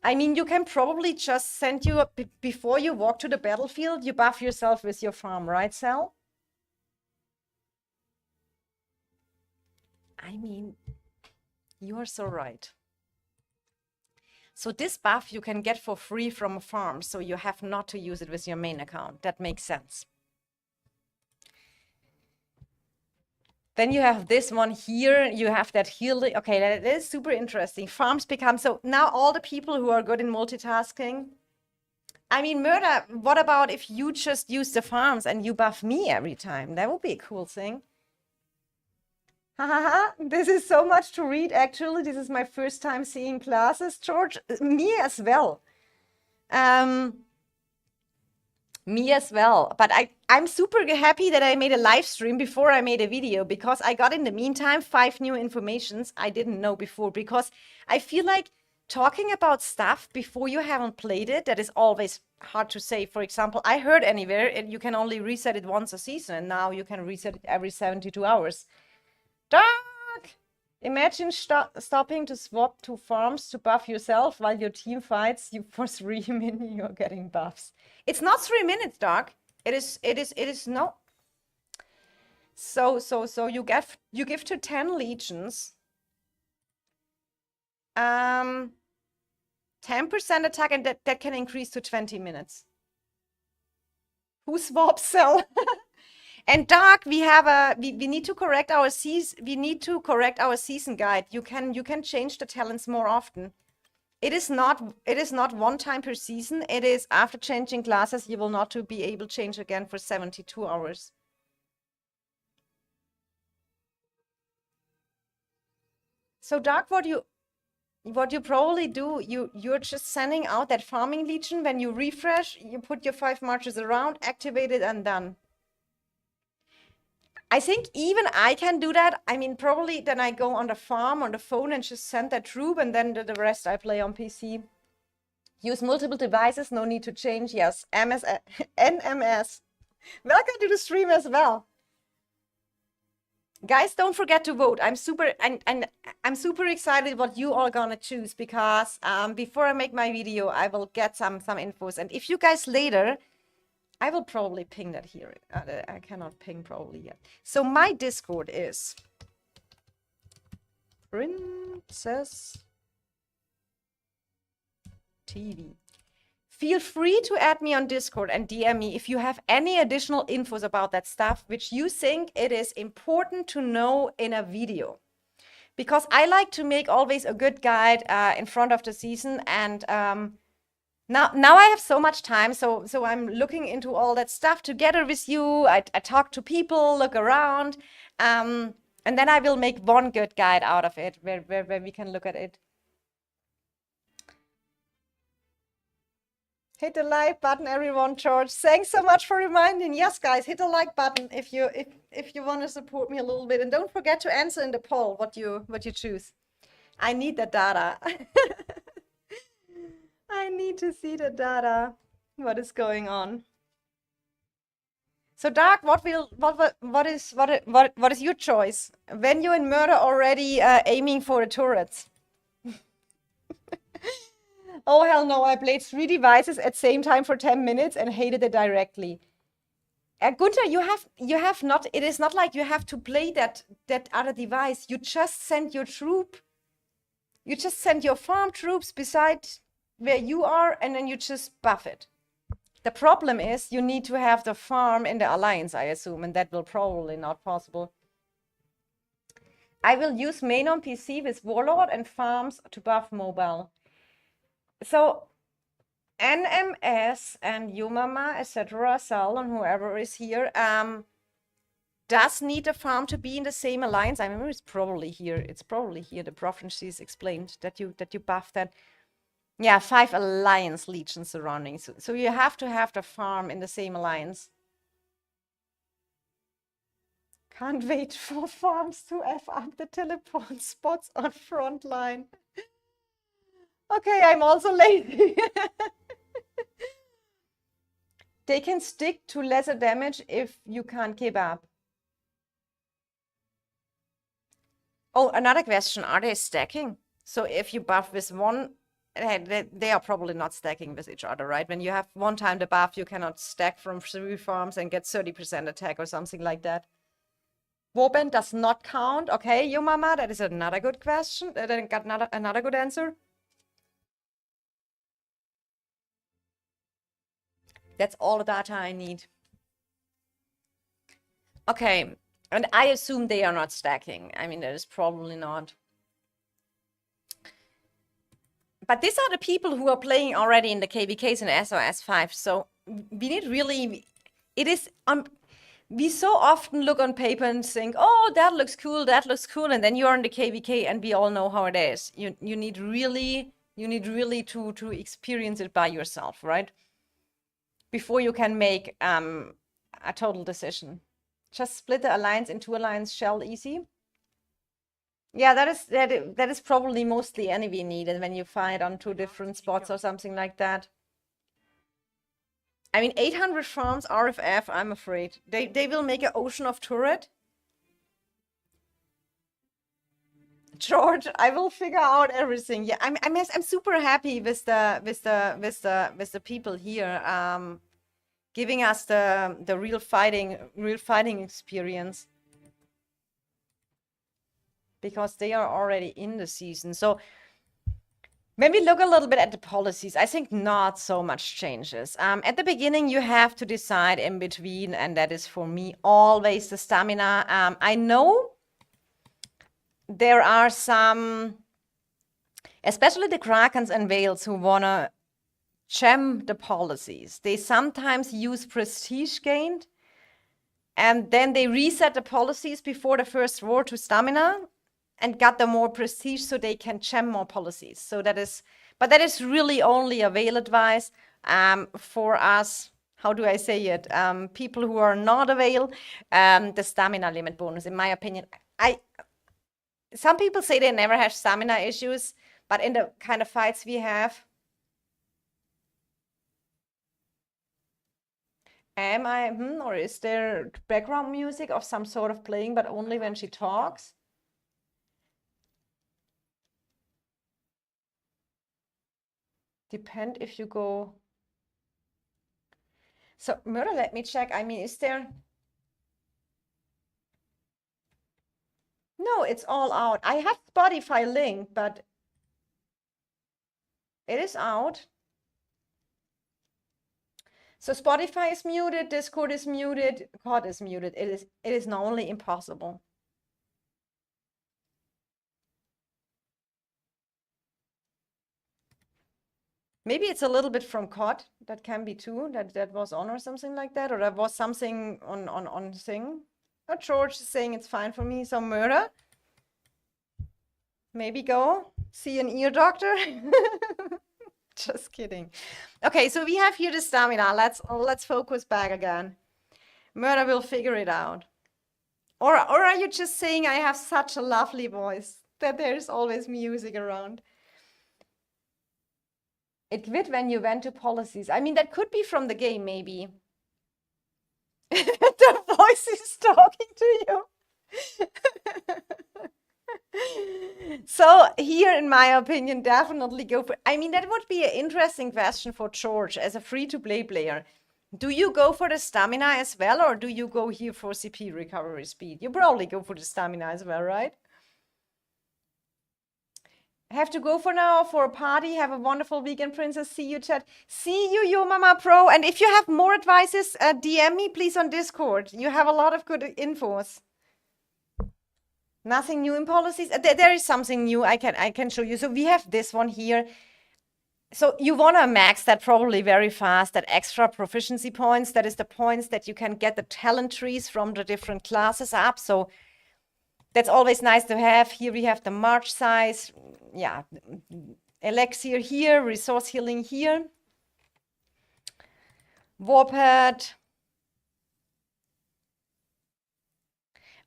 I mean, you can probably just send you before you walk to the battlefield, you buff yourself with your farm, right, Sal? I mean, you are so right. So this buff you can get for free from a farm, so you have not to use it with your main account. That makes sense. Then you have this one here. You have that healing. Okay, that is super interesting. Farms become so now all the people who are good in multitasking. I mean, Murder, what about if you just use the farms and you buff me every time? That would be a cool thing. Hahaha, this is so much to read, actually. This is my first time seeing classes. George, me as well. Me as well. But I'm super happy that I made a live stream before I made a video because I got in the meantime 5 new informations I didn't know before, because I feel like talking about stuff before you haven't played it, that is always hard to say. For example, I heard anywhere and you can only reset it once a season, and now you can reset it every 72 hours. Dark! Imagine stopping to swap 2 farms to buff yourself while your team fights you for 3 minutes. You're getting buffs. It's not 3 minutes, Dark. It is no. So you give to 10 legions 10% attack, and that can increase to 20 minutes. Who swaps Cell? And Dark, we need to correct our season guide. You can change the talents more often. It is not 1 time per season. It is after changing classes, you will not be able to change again for 72 hours. So Dark, what you probably do, you're just sending out that farming legion. When you refresh, you put your 5 marches around, activate it, and done. I think even I can do that. I mean, probably then I go on the farm on the phone and just send that troop, and then the rest I play on PC. Use multiple devices, no need to change. Yes, NMS. Welcome to the stream as well. Guys, don't forget to vote. I'm super excited what you all gonna choose, because before I make my video, I will get some infos. And if you guys later, I will probably ping that here. I cannot ping probably yet. So my Discord is Princess TV. Feel free to add me on Discord and DM me if you have any additional infos about that stuff, which you think it is important to know in a video. Because I like to make always a good guide in front of the season, and Now I have so much time, so I'm looking into all that stuff together with you. I talk to people, look around, and then I will make one good guide out of it where we can look at it. Hit the like button, everyone. George, thanks so much for reminding. Yes, guys, hit the like button if you want to support me a little bit, and don't forget to answer in the poll what you choose. I need the data. I need to see the data. What is going on? So, Dark, what is your choice? When you in Murder already aiming for the turrets? Oh hell no! I played 3 devices at same time for 10 minutes and hated it directly. Gunther, you have not. It is not like you have to play that other device. You just send your troop. You just send your farm troops beside where you are, and then you just buff it. The problem is you need to have the farm in the alliance, I assume, and that will probably not possible. I will use main on PC with Warlord and farms to buff mobile. So NMS and Yumama, etc., Sal and whoever is here, does need a farm to be in the same alliance. I remember it's probably here. It's probably here. The prophecies explained that you buff that. Yeah, 5 alliance legions surrounding. So you have to have the farm in the same alliance. Can't wait for farms to F up the teleport spots on front line. Okay, I'm also lazy. They can stick to lesser damage if you can't keep up. Oh, another question. Are they stacking? So if you buff with one, they are probably not stacking with each other, right? When you have one time the buff, you cannot stack from 3 farms and get 30% attack or something like that. Warband does not count. Okay, Yumama, that is another good question. Then got another good answer. That's all the data I need. Okay, and I assume they are not stacking. I mean, that is probably not. But these are the people who are playing already in the KVKs and SOS 5. So we need really, it is, we so often look on paper and think, oh, that looks cool, and then you're in the KVK and we all know how it is. You need really to experience it by yourself, right? Before you can make a total decision. Just split the alliance into alliance shell easy. Yeah, that is probably mostly NV needed when you fight on 2 different spots or something like that. I mean, 800 farms RFF, I'm afraid. They will make an ocean of turret. George, I will figure out everything. Yeah, I'm super happy with the people here, giving us the real fighting experience. Because they are already in the season. So when we look a little bit at the policies, I think not so much changes. At the beginning, you have to decide in between, and that is for me always the stamina. I know there are some, especially the Krakens and Whales, who want to gem the policies. They sometimes use prestige gained, and then they reset the policies before the first war to stamina and got the more prestige so they can gem more policies. So that is, but that is really only a Whale advice for us. How do I say it? People who are not a Whale, the stamina limit bonus, in my opinion. Some people say they never have stamina issues, but in the kind of fights we have, am I, or is there background music of some sort of playing, but only when she talks? Depend if you go. So, Murder, let me check. I mean, is there? No, it's all out. I have Spotify link, but it is out. So Spotify is muted, Discord is muted, COD is muted. It is not only impossible. Maybe it's a little bit from COD. That can be too. That was on or something like that, or that was something on thing. Oh, George is saying it's fine for me. So murder. Maybe go see an ear doctor. Just kidding. Okay, so we have here the stamina. Let's focus back again. Murder will figure it out. Or are you just saying I have such a lovely voice that there's always music around? It quit when you went to policies. I mean, that could be from the game, maybe. The voice is talking to you. So here, in my opinion, definitely go for. I mean, that would be an interesting question for George as a free-to-play player. Do you go for the stamina as well, or do you go here for CP recovery speed? You probably go for the stamina as well, right? Have to go for now for a party. Have a wonderful weekend, Princess. See you, chat. See you, Yo Mama Pro. And if you have more advices, DM me, please, on Discord. You have a lot of good infos. Nothing new in policies. There is something new I can show you. So we have this one here. So you want to max that probably very fast, that extra proficiency points. That is the points that you can get the talent trees from the different classes up. So that's always nice to have. Here we have the march size. Yeah, elixir here, resource healing here. Warpad.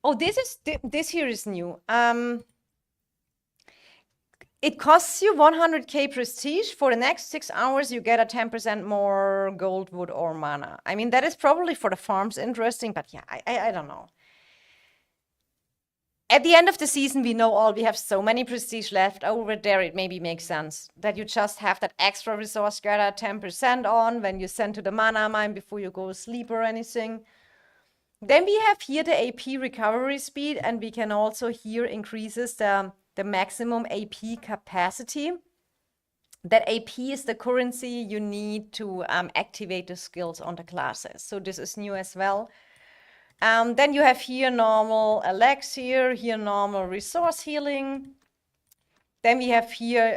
Oh, this here is new. It costs you 100k prestige. For the next 6 hours, you get a 10% more gold, wood, or mana. I mean, that is probably for the farms interesting, but yeah, I don't know. At the end of the season, we know all we have so many prestige left over there. It maybe makes sense that you just have that extra resource gather 10% on when you send to the mana mine before you go sleep or anything. Then we have here the AP recovery speed, and we can also here increases the maximum AP capacity. That AP is the currency you need to activate the skills on the classes. So this is new as well. Then you have here normal elixir, here normal resource healing. Then we have here,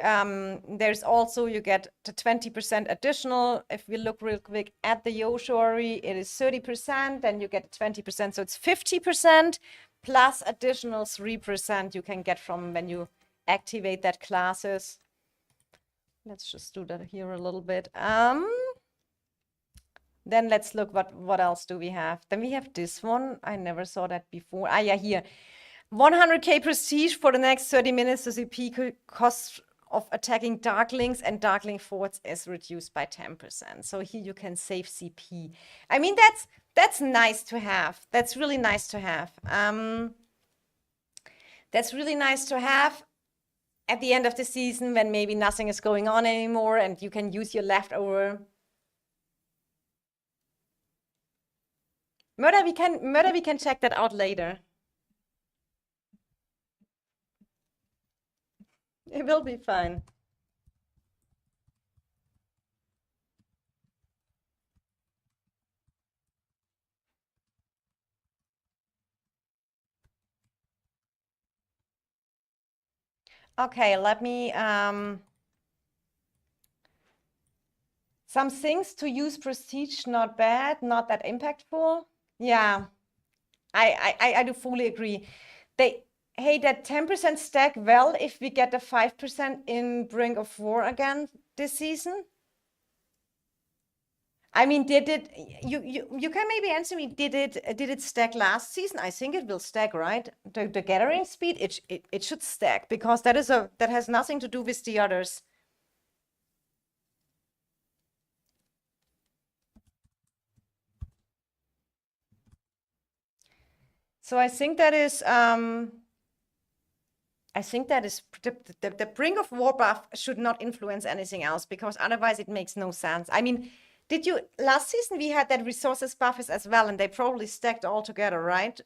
there's also, you get the 20% additional. If we look real quick at the Yoshori, it is 30%, then you get 20%. So it's 50% plus additional 3% you can get from when you activate that classes. Let's just do that here a little bit. Then let's look what else do we have. Then we have this one. I never saw that before. Ah, yeah, here. 100k prestige for the next 30 minutes. The CP cost of attacking Darklings and Darkling forts is reduced by 10%. So here you can save CP. I mean, that's nice to have. That's really nice to have. That's really nice to have at the end of the season when maybe nothing is going on anymore and you can use your leftover. Murder, we can check that out later. It will be fine. Okay, let me some things to use prestige, not bad, not that impactful. Yeah, I do fully agree. Hey, that 10% stack well if we get the 5% in Brink of War again this season. I mean, you can maybe answer me, did it stack last season? I think it will stack, right? The gathering speed, it should stack because that has nothing to do with the others. So I think that is the Brink of War buff should not influence anything else because otherwise it makes no sense. I mean, last season we had that resources buffers as well, and they probably stacked all together, right?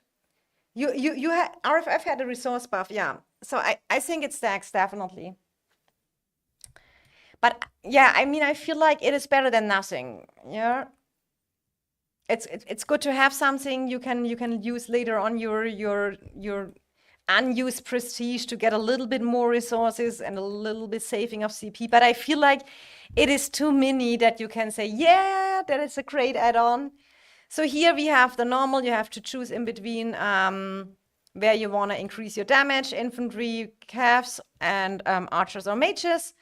You had RFF had a resource buff, yeah. So I think it stacks definitely. But yeah, I mean, I feel like it is better than nothing. Yeah. It's good to have something you can use later on your unused prestige to get a little bit more resources and a little bit saving of CP. But I feel like it is too many that you can say, yeah, that is a great add-on. So here we have the normal. You have to choose in between where you want to increase your damage, infantry, calves, and archers or mages.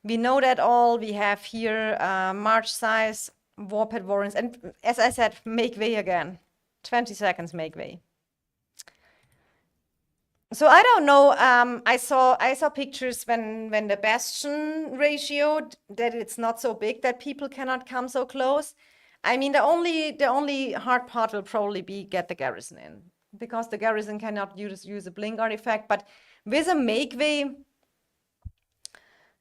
We know that all. We have here march size, warpath warrants, and as I said, make way again. 20 seconds make way. So I don't know. I saw pictures when the bastion ratio that it's not so big that people cannot come so close. I mean, the only hard part will probably be get the garrison in, because the garrison cannot use a blink artifact. But with a make way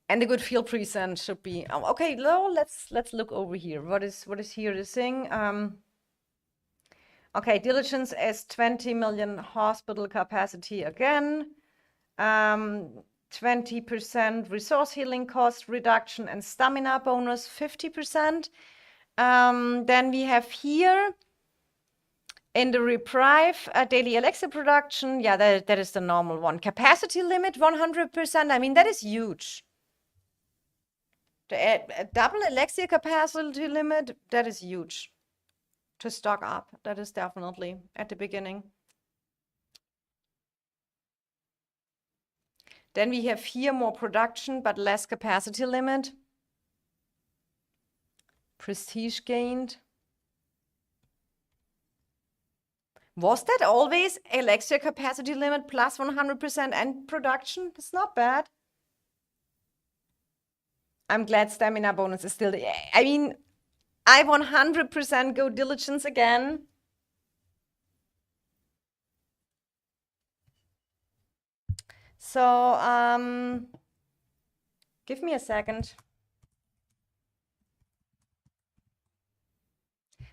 and a good field present should be okay. Now let's look over here. What is here the thing? Okay, diligence is 20 million hospital capacity again. 20% resource healing cost reduction and stamina bonus 50%. Then we have here in the reprieve daily elixir production. Yeah, that is the normal one. Capacity limit 100%. I mean, that is huge. The double elixir capacity limit, that is huge. To stock up, that is definitely at the beginning. Then we have here more production, but less capacity limit. Prestige gained. Was that always elixir capacity limit plus 100% and production? It's not bad. I'm glad stamina bonus is still there. I mean, I 100% go diligence again. So, give me a second.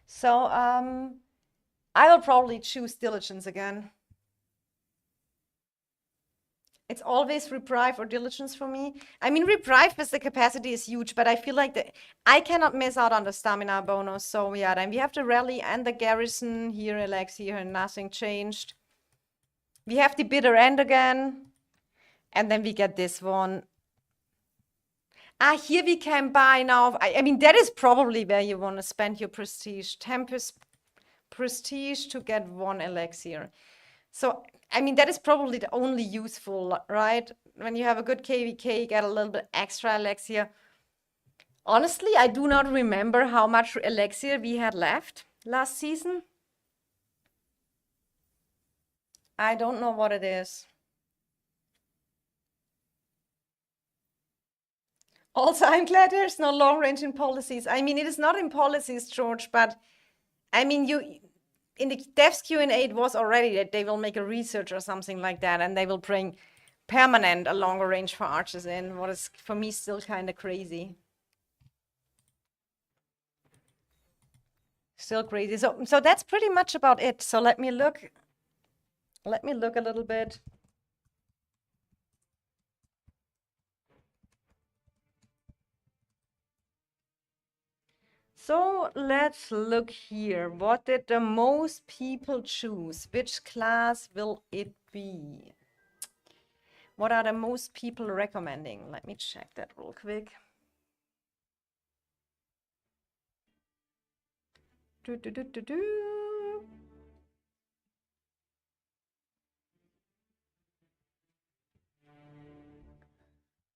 So, I will probably choose diligence again. It's always reprieve or diligence for me. I mean, reprieve with the capacity is huge, but I feel like I cannot miss out on the stamina bonus. So yeah, then we have the rally and the garrison here, elixir, and nothing changed. We have the bitter end again, and then we get this one. Here we can buy now. I mean, that is probably where you want to spend your prestige. 10% prestige to get 1 elixir. So, I mean, that is probably the only useful, right? When you have a good KVK, get a little bit extra elixir. Honestly, I do not remember how much elixir we had left last season. I don't know what it is. Also, I'm glad there's no long range in policies. I mean, it is not in policies, George, but I mean, in the devs Q&A, it was already that they will make a research or something like that, and they will bring permanent a longer range for archers in, what is for me still kind of crazy. Still crazy. So that's pretty much about it. So let me look a little bit. So let's look here. What did the most people choose? Which class will it be? What are the most people recommending? Let me check that real quick.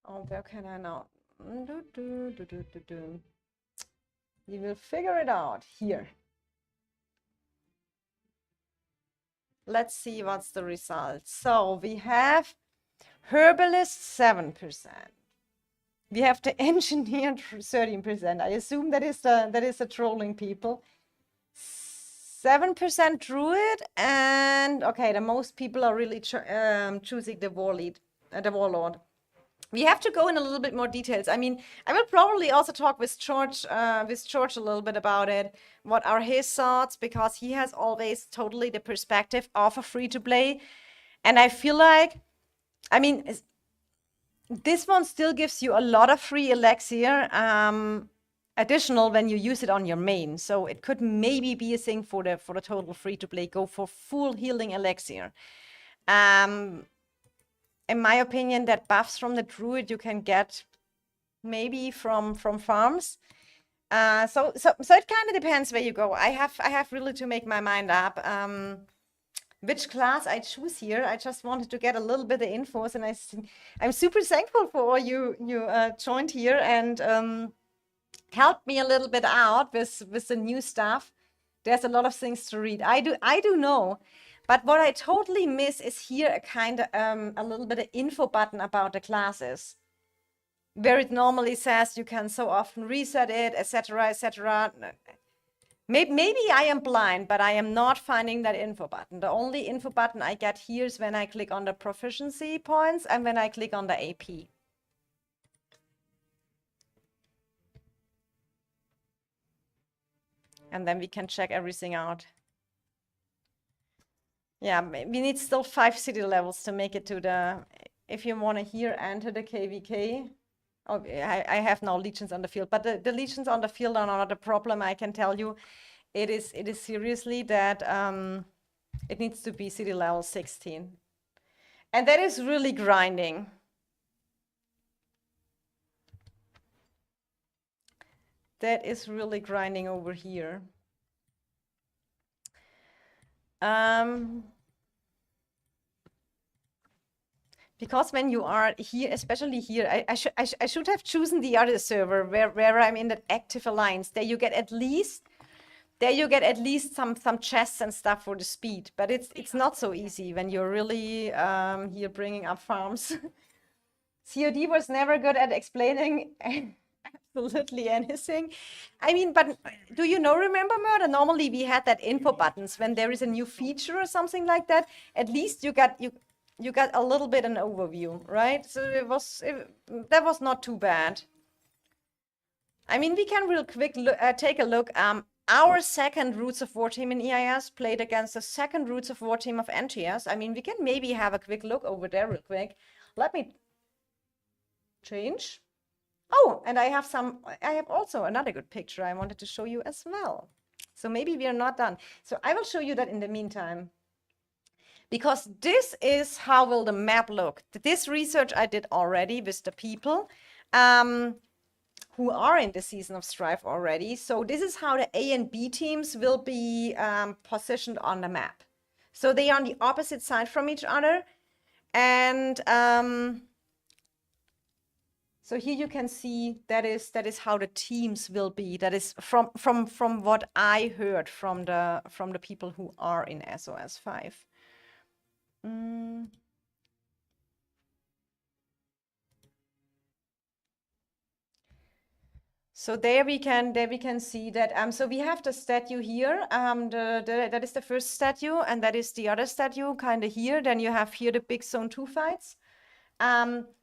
Oh, where can I now? You will figure it out here. Let's see what's the result. So we have herbalist 7%. We have the engineer 13%. I assume that is the trolling people. 7% druid, and okay, the most people are really choosing the warlord. We have to go in a little bit more details. I mean, I will probably also talk with George a little bit about it. What are his thoughts? Because he has always totally the perspective of a free-to-play. And I feel like, I mean, this one still gives you a lot of free elixir, additional when you use it on your main. So it could maybe be a thing for the total free-to-play. Go for full healing elixir. In my opinion, that buffs from the druid you can get maybe from farms. So it kind of depends where you go. I have really to make my mind up which class I choose here. I just wanted to get a little bit of infos, and I'm super thankful for all you joined here and helped me a little bit out with the new stuff. There's a lot of things to read. I do know, but what I totally miss is here a kind of a little bit of info button about the classes, where it normally says you can so often reset it, etc., etc. Maybe I am blind, but I am not finding that info button. The only info button I get here is when I click on the proficiency points and when I click on the AP. And then we can check everything out. Yeah, we need still 5 city levels to make it to the, if you want to here enter the KVK. Oh, I have no legions on the field, but the legions on the field are not a problem. I can tell you, it is seriously that it needs to be city level 16, and that is really grinding. That is really grinding over here. Because when you are here, especially here, I should have chosen the other server where I'm in that active alliance. There you get at least some chests and stuff for the speed, but it's not so easy when you're really here bringing up farms. COD was never good at explaining absolutely anything. I mean, but do you know, remember, Murder? Normally we had that info buttons when there is a new feature or something like that. At least you got a little bit an overview, right? So that was not too bad. I mean, we can real quick take a look. Our second Roots of War team in EIS played against the second Roots of War team of NTS. I mean, we can maybe have a quick look over there real quick. Let me change. Oh, and I have also another good picture I wanted to show you as well. So maybe we are not done. So I will show you that in the meantime, because this is how will the map look. This research I did already with the people who are in the Season of Strife already. So this is how the A and B teams will be positioned on the map. So they are on the opposite side from each other. And so here you can see that is how the teams will be. That is from what I heard from the people who are in SOS 5. So there we can see that so we have the statue here. That is the first statue, and that is the other statue kind of here. Then you have here the big Zone 2 fights.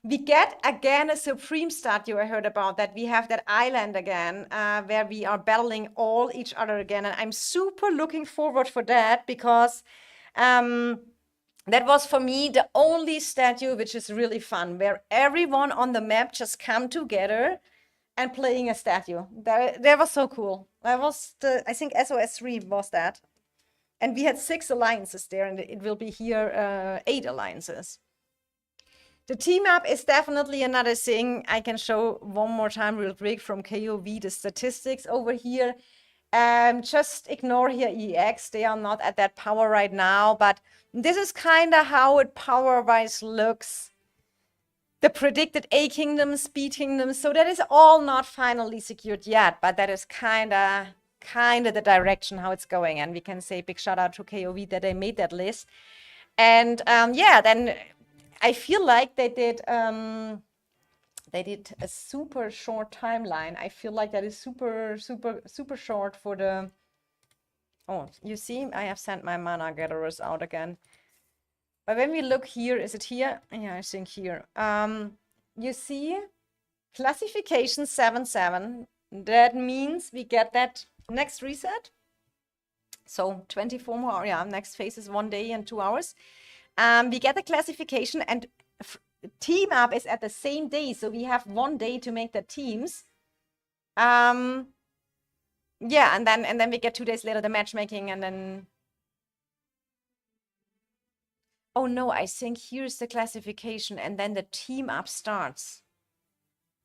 We get again a Supreme statue. I heard about that. We have that island again where we are battling all each other again, and I'm super looking forward for that, because that was for me the only statue which is really fun, where everyone on the map just come together and playing a statue. That was so cool. That was I think SOS 3 was that, and we had 6 alliances there, and it will be here 8 alliances. The team map is definitely another thing. I can show one more time real quick from KOV the statistics over here. Just ignore here EX. They are not at that power right now, but this is kind of how it power-wise looks. The predicted A kingdoms, B kingdoms. So that is all not finally secured yet, but that is kind of the direction how it's going. And we can say big shout out to KOV that they made that list. And yeah, then I feel like they did a super short timeline. I feel like that is super short for the. Oh, you see, I have sent my mana gatherers out again. But when we look here, is it here? Yeah, I think here. You see, classification 7-7. That means we get that next reset. So 24 more. Yeah, next phase is 1 day and 2 hours. We get the classification, and team up is at the same day, so we have 1 day to make the teams. Yeah, and then we get 2 days later the matchmaking, and then Oh no, I think here's the classification and then the team up starts.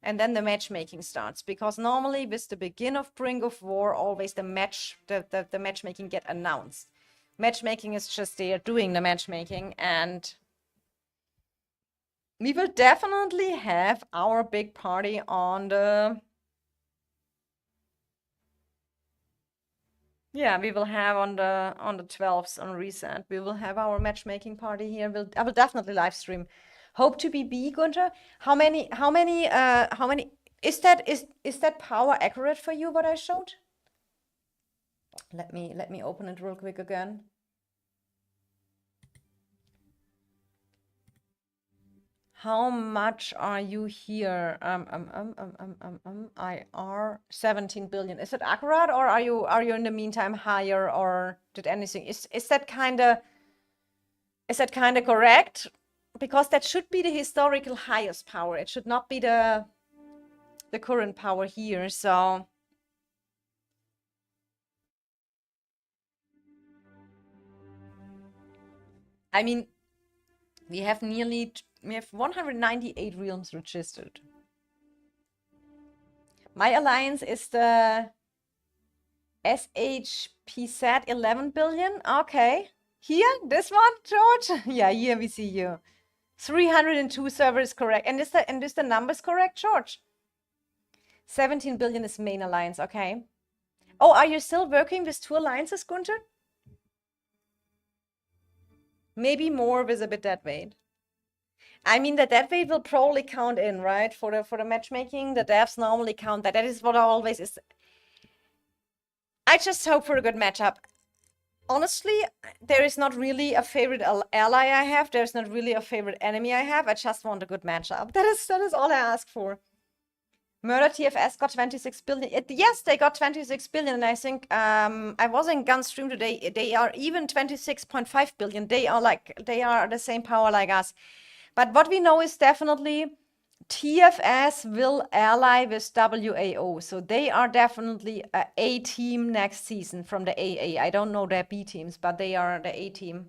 And then the matchmaking starts, because normally with the begin of Brink of War, always the matchmaking get announced. Matchmaking is just they are doing the matchmaking, and we will definitely have our big party on the... Yeah, we will have on the 12th on Reset. We will have our matchmaking party here. I will definitely live stream. Hope to be B, Gunther. How many is that power accurate for you, what I showed? Let me open it real quick again. How much are you here? IR 17 billion. Is it accurate, or are you in the meantime higher, or did anything? Is that kind of correct? Because that should be the historical highest power. It should not be the current power here. So I mean, we have 198 realms registered. My alliance is the SHPZ 11 billion. Okay. Here, this one, George? Yeah, here we see you. 302 servers correct. And is the numbers correct, George? 17 billion is main alliance. Okay. Oh, are you still working with 2 alliances, Gunther? Maybe more with a bit dead weight. I mean, the dead weight will probably count in, right? For the matchmaking, the devs normally count that. That is what I always is. I just hope for a good matchup. Honestly, there is not really a favorite ally I have. There's not really a favorite enemy I have. I just want a good matchup. That is all I ask for. Murder TFS got 26 billion. Yes, they got 26 billion. And I think I was in Gunstream today. They are even 26.5 billion. They are the same power like us. But what we know is definitely TFS will ally with WAO. So they are definitely a A team next season from the AA. I don't know their B teams, but they are the A team.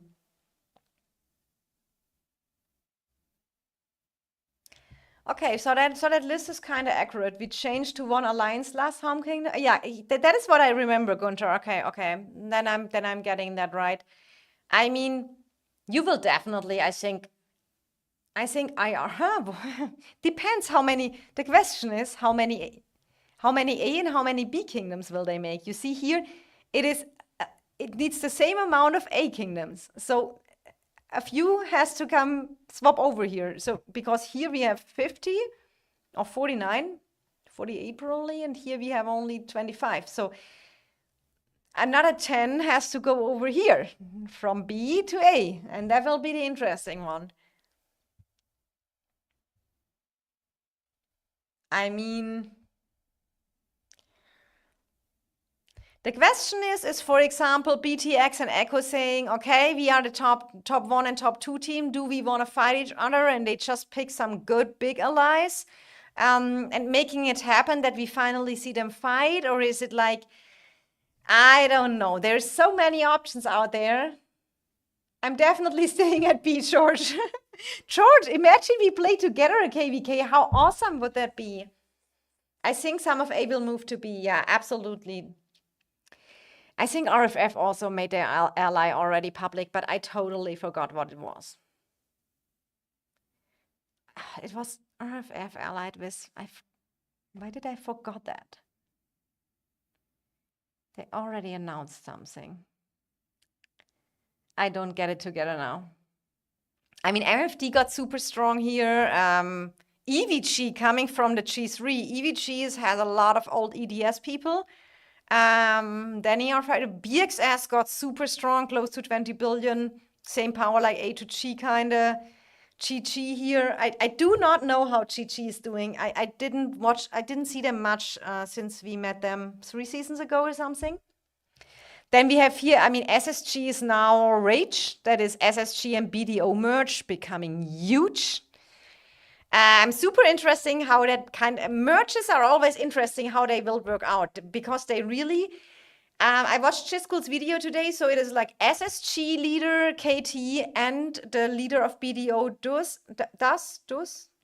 Okay, so that list is kind of accurate. We changed to 1 alliance last Home Kingdom. Yeah, that is what I remember, Gunther. Okay. Then I'm getting that right. I mean, you will definitely, I think IR depends how many. The question is how many A and how many B kingdoms will they make? You see here, it needs the same amount of A kingdoms. So a few has to come swap over here. So because here we have 50 or 49, 48 probably, and here we have only 25. So another 10 has to go over here from B to A, and that will be the interesting one. I mean, the question is for example, BTX and Echo saying, okay, we are the top 1 and top 2 team. Do we want to fight each other? And they just pick some good big allies and making it happen that we finally see them fight? Or is it like, I don't know. There's so many options out there. I'm definitely staying at B, George. George, imagine we play together at KVK. How awesome would that be? I think some of A will move to B. Yeah, absolutely. I think RFF also made their ally already public, but I totally forgot what it was. It was RFF allied with... Why did I forgot that? They already announced something. I don't get it together now. I mean, MFD got super strong here. EVG coming from the G3. EVG has a lot of old EDS people. Then BXS got super strong, close to 20 billion. Same power like A to G kind of. GG here. I do not know how GG is doing. I didn't see them much since we met them 3 seasons ago or something. Then we have here, I mean, SSG is now Rage. That is SSG and BDO merge, becoming huge. Super interesting how that kind of merges are always interesting how they will work out, because they really I watched Chiscool's video today, so it is like SSG leader KT and the leader of BDO Dus.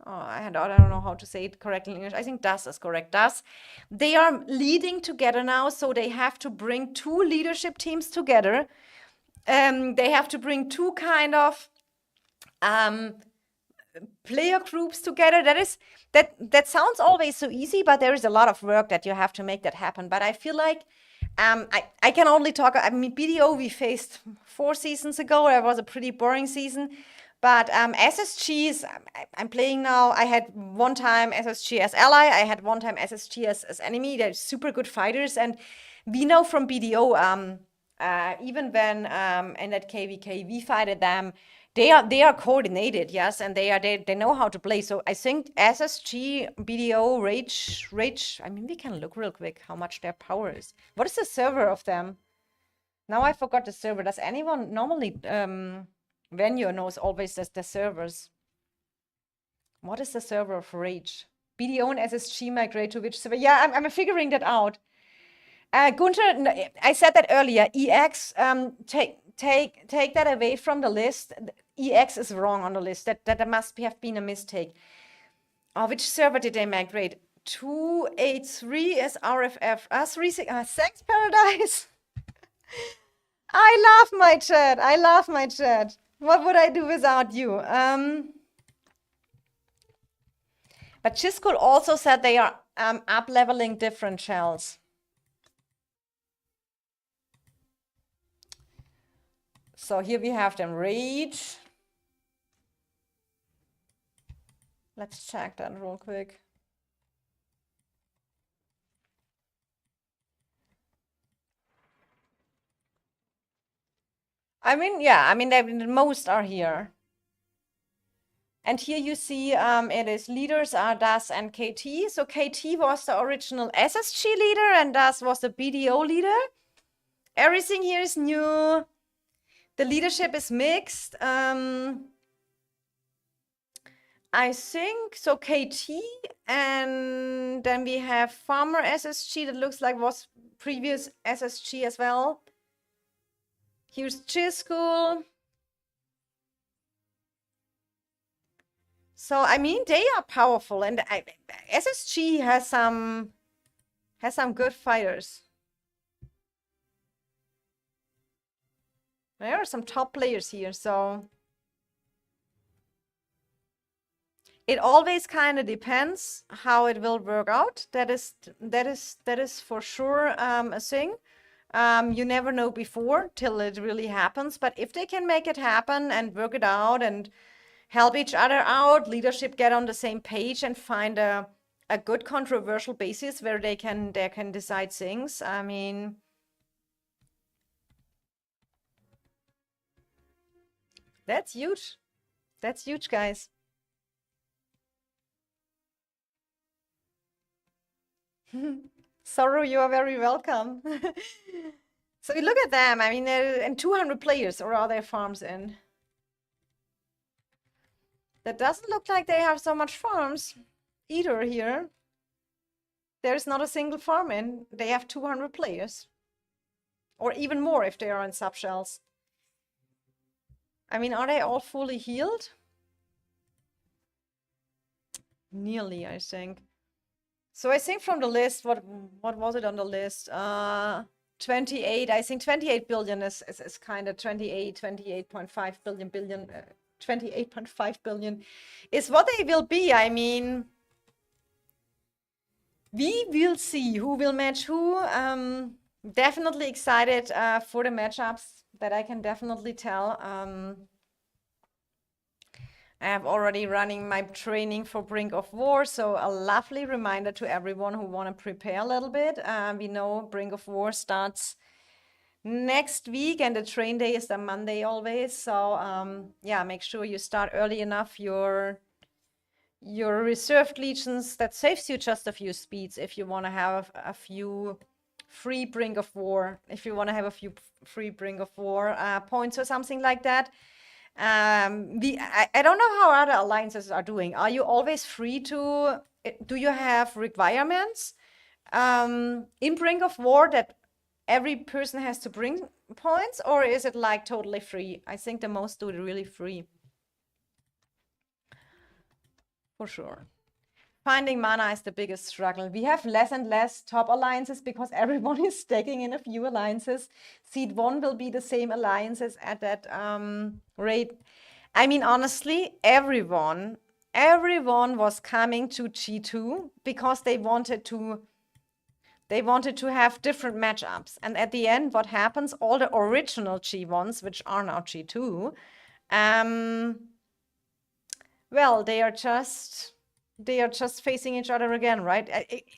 Oh, I don't know how to say it correctly in English. I think Das is correct. Das. They are leading together now, so they have to bring two leadership teams together. They have to bring two kind of player groups together. That sounds always so easy, but there is a lot of work that you have to make that happen. But I feel like I can only talk. I mean, BDO we faced 4 seasons ago. It was a pretty boring season. But SSGs, I'm playing now. I had one time SSG as ally. I had one time SSG as enemy. They're super good fighters, and we know from BDO. Even when in that KVK we fighted them, they are coordinated, yes, and they know how to play. So I think SSG, BDO, Rage. I mean, we can look real quick how much their power is. What is the server of them? Now I forgot the server. Does anyone normally Venue knows always the servers? What is the server of Rage? BDO and SSG migrate to which server? Yeah, I'm figuring that out. Gunther, I said that earlier. EX, take that away from the list. EX is wrong on the list. That must have been a mistake. Oh, which server did they migrate? 283 is RFF. Thanks, Paradise. I love my chat. I love my chat. What would I do without you? But Chiscool also said they are up-leveling different shells. So here we have them. Rage. Let's check that real quick. I mean, yeah, I mean, most are here. And here you see it is leaders are Das and KT. So KT was the original SSG leader and Das was the BDO leader. Everything here is new. The leadership is mixed. I think so. KT, and then we have Farmer SSG that looks like was previous SSG as well. Here's Chiscool. So I mean, they are powerful, and SSG has some good fighters. There are some top players here, so it always kind of depends how it will work out. That is for sure a thing. You never know before till it really happens. But if they can make it happen and work it out and help each other out, leadership get on the same page and find a good controversial basis where they can decide things. I mean, that's huge. That's huge, guys. Sorrow, you are very welcome. So we look at them. I mean, and 200 players, or are there farms in? That doesn't look like they have so much farms either here. There's not a single farm in. They have 200 players. Or even more if they are in subshells. I mean, are they all fully healed? Nearly, I think. So I think from the list, what was it on the list? 28. I think 28 billion is kind of 28.5 billion. 28.5 billion is what they will be. I mean, we will see who will match who. Definitely excited for the matchups. That I can definitely tell. I have already running my training for Brink of War, so a lovely reminder to everyone who want to prepare a little bit. We know Brink of War starts next week and the train day is the Monday always. So yeah, make sure you start early enough your reserved legions. That saves you just a few speeds if you want to have a few free Brink of War, if you want to have a few free Brink of War points or something like that. I don't know how other alliances are doing. Are you always free to, do you have requirements in Brink of War that every person has to bring points, or is it like totally free? I think the most do it really free. For sure. Finding mana is the biggest struggle. We have less and less top alliances because everyone is stacking in a few alliances. Seed 1 will be the same alliances at that rate. I mean, honestly, everyone was coming to G2 because they wanted to have different matchups. And at the end, what happens? All the original G1s, which are now G2, well, they are just facing each other again, right?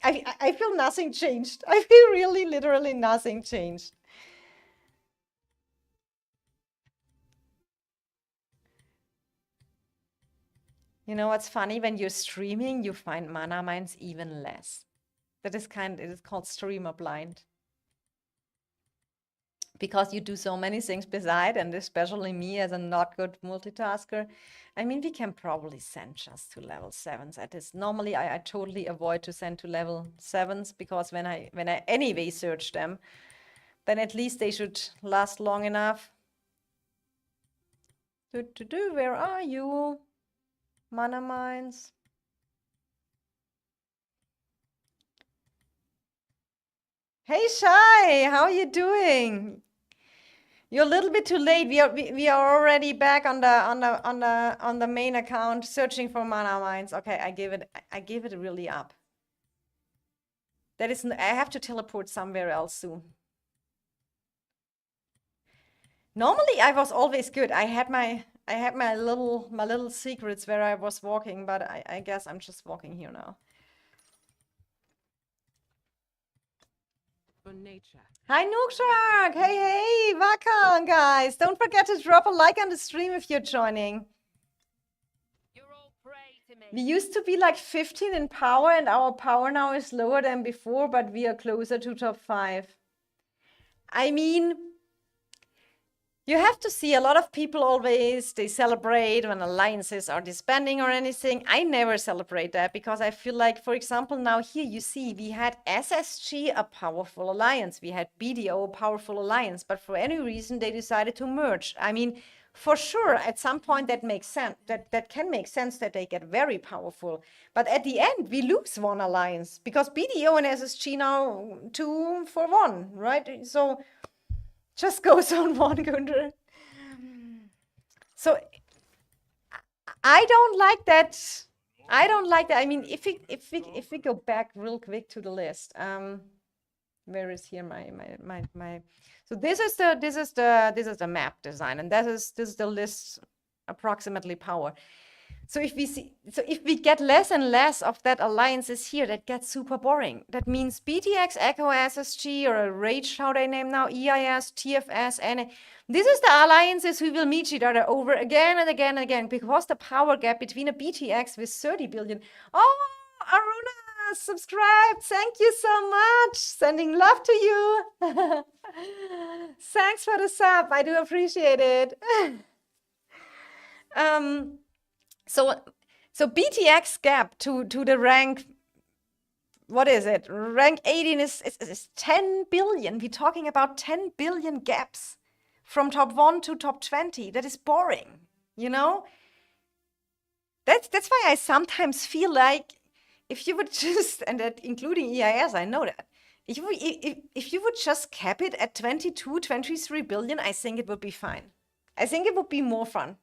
I feel nothing changed. I feel really literally nothing changed. You know what's funny? When you're streaming, you find mana mines even less. It is called streamer blind. Because you do so many things beside, and especially me as a not good multitasker. I mean, we can probably send just to level 7s at this. Normally, I totally avoid to send to level 7s because when I anyway search them, then at least they should last long enough. Where are you? Mana mines. Hey Shai, how are you doing? You're a little bit too late. We are already back on the main account searching for mana mines. Okay, I give it really up. That is, I have to teleport somewhere else soon. Normally I was always good. I had my little secrets where I was walking, but I guess I'm just walking here now. For nature. Hi Nookshark! Hey, Wakan, guys! Don't forget to drop a like on the stream if you're joining. You're all prey to me. We used to be like 15 in power, and our power now is lower than before, but we are closer to top 5. I mean, you have to see a lot of people always, they celebrate when alliances are disbanding or anything. I never celebrate that because I feel like, for example, now here you see we had SSG, a powerful alliance. We had BDO, a powerful alliance, but for any reason they decided to merge. I mean, for sure, at some point that makes sense, that can make sense that they get very powerful. But at the end, we lose one alliance because BDO and SSG now 2 for 1, right? So just goes on one, Gunther. So I don't like that. I don't like that. I mean, if we go back real quick to the list, where is here my so this is the map design, and this is the list approximately power. So if we get less and less of that alliances here, that gets super boring. That means BTX, Echo, SSG, or Rage, how they name now, EIS, TFS, and this is the alliances who will meet each other over again and again and again because the power gap between a BTX with 30 billion. Oh, Aruna, subscribed. Thank you so much. Sending love to you. Thanks for the sub. I do appreciate it. So BTX gap to the rank, what is it? Rank 18 is 10 billion. We're talking about 10 billion gaps from top 1 to top 20. That is boring, you know? That's why I sometimes feel like if you would just, and that including EIS, I know that. If you would just cap it at 22, 23 billion, I think it would be fine. I think it would be more fun.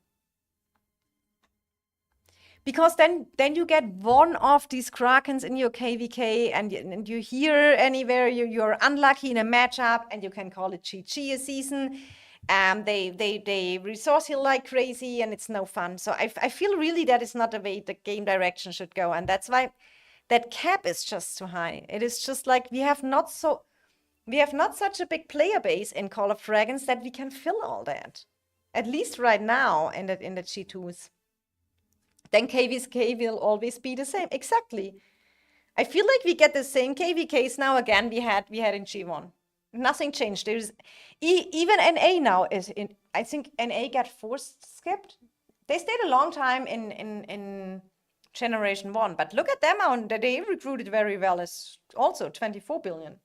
Because then you get one of these Krakens in your KVK, and you hear anywhere you're unlucky in a matchup, and you can call it GG a season. They resource heal like crazy, and it's no fun. So I feel really that is not the way the game direction should go, and that's why that cap is just too high. It is just like we have not such a big player base in Call of Dragons that we can fill all that. At least right now in the G2s. Then KVK will always be the same. Exactly. I feel like we get the same KVKs now again we had in G1. Nothing changed. There's even NA now is in. I think NA got forced skipped. They stayed a long time in Generation 1, but look at them now. They recruited very well. Is also 24 billion.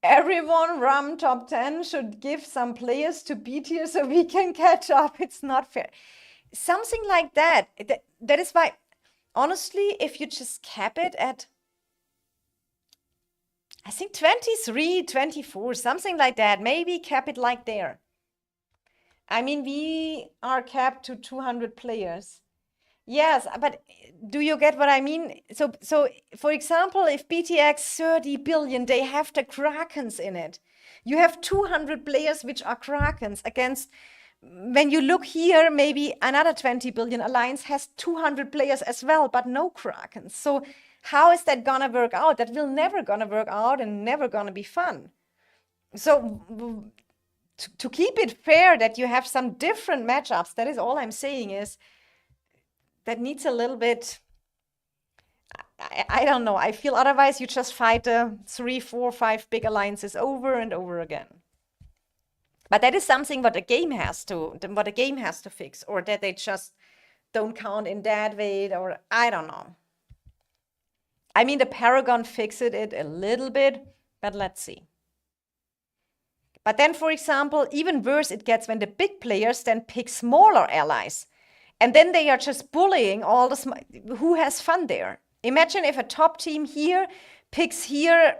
everyone RAM top 10 should give some players to B tier so we can catch up. It's not fair. Something like that. That is why, honestly, if you just cap it at, I think 23, 24, something like that, maybe cap it like there. I mean, we are capped to 200 players. Yes, but do you get what I mean? So for example, if BTX 30 billion, they have the Krakens in it. You have 200 players which are Krakens against, when you look here, maybe another 20 billion alliance has 200 players as well, but no Krakens. So how is that gonna work out? That will never gonna work out and never gonna be fun. So to keep it fair, that you have some different matchups, that is all I'm saying is, that needs a little bit, I don't know. I feel otherwise you just fight the 3, 4, 5 big alliances over and over again. But that is something what the game has to fix, or that they just don't count in that way, or I don't know. I mean, the Paragon fixed it a little bit, but let's see. But then, for example, even worse it gets when the big players then pick smaller allies. And then they are just bullying all the who has fun there. Imagine if a top team here picks here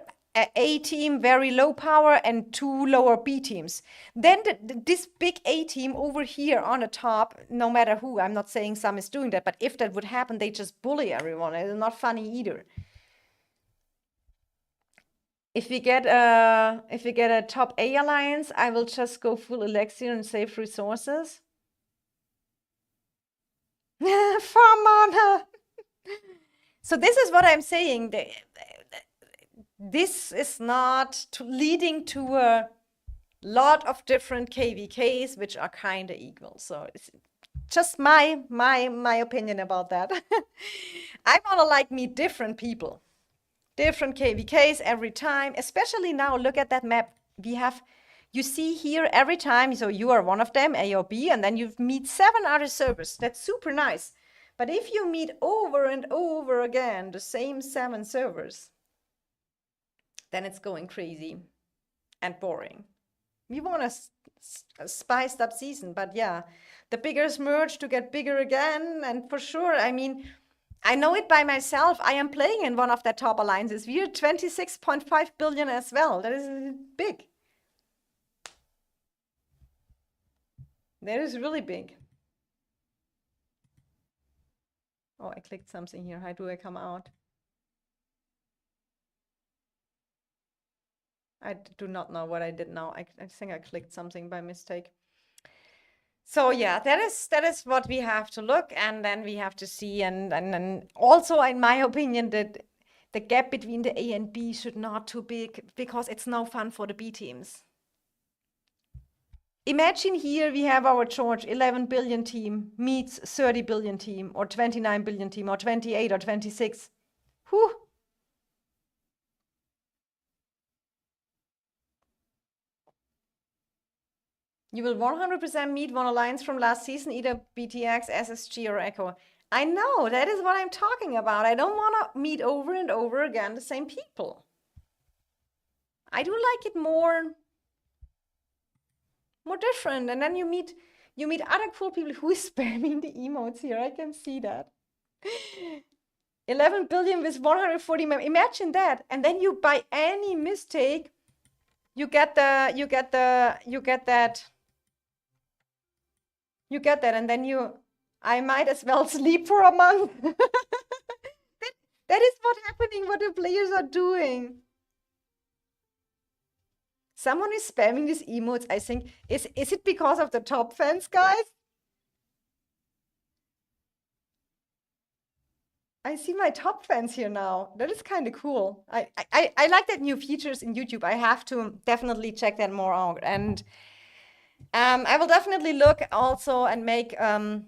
a team very low power and 2 lower B teams. Then this big A team over here on the top, no matter who, I'm not saying some is doing that, but if that would happen, they just bully everyone. It's not funny either. If we get a top A alliance, I will just go full Elixir and save resources. 4 mana. So this is what I'm saying. This is not leading to a lot of different KVKs, which are kind of equal. So it's just my opinion about that. I want to like meet different people, different KVKs every time. Especially now, look at that map. We have. You see here every time, so you are one of them, A or B, and then you meet 7 other servers. That's super nice. But if you meet over and over again the same 7 servers, then it's going crazy and boring. We want a spiced up season, but yeah, the biggers merge to get bigger again, and for sure, I mean, I know it by myself. I am playing in one of the top alliances. We're 26.5 billion as well. That is big. That is really big. Oh, I clicked something here. How do I come out? I do not know what I did now. I think I clicked something by mistake. So yeah, that is what we have to look, and then we have to see, and also in my opinion that the gap between the A and B should not too big, because it's no fun for the B teams. Imagine here we have our George 11 billion team meets 30 billion team, or 29 billion team, or 28 or 26. Whew. You will 100% meet one alliance from last season, either BTX, SSG, or Echo. I know, that is what I'm talking about. I don't want to meet over and over again the same people. I do like it more different, and then you meet other cool people who is spamming the emotes here. I can see that. 11 billion with 140 members. Imagine that, and then you, by any mistake, you get that, and then I might as well sleep for a month. That is what the players are doing. Someone is spamming these emotes, I think. Is it because of the top fans, guys? I see my top fans here now. That is kind of cool. I like that new features in YouTube. I have to definitely check that more out. And I will definitely look also and make a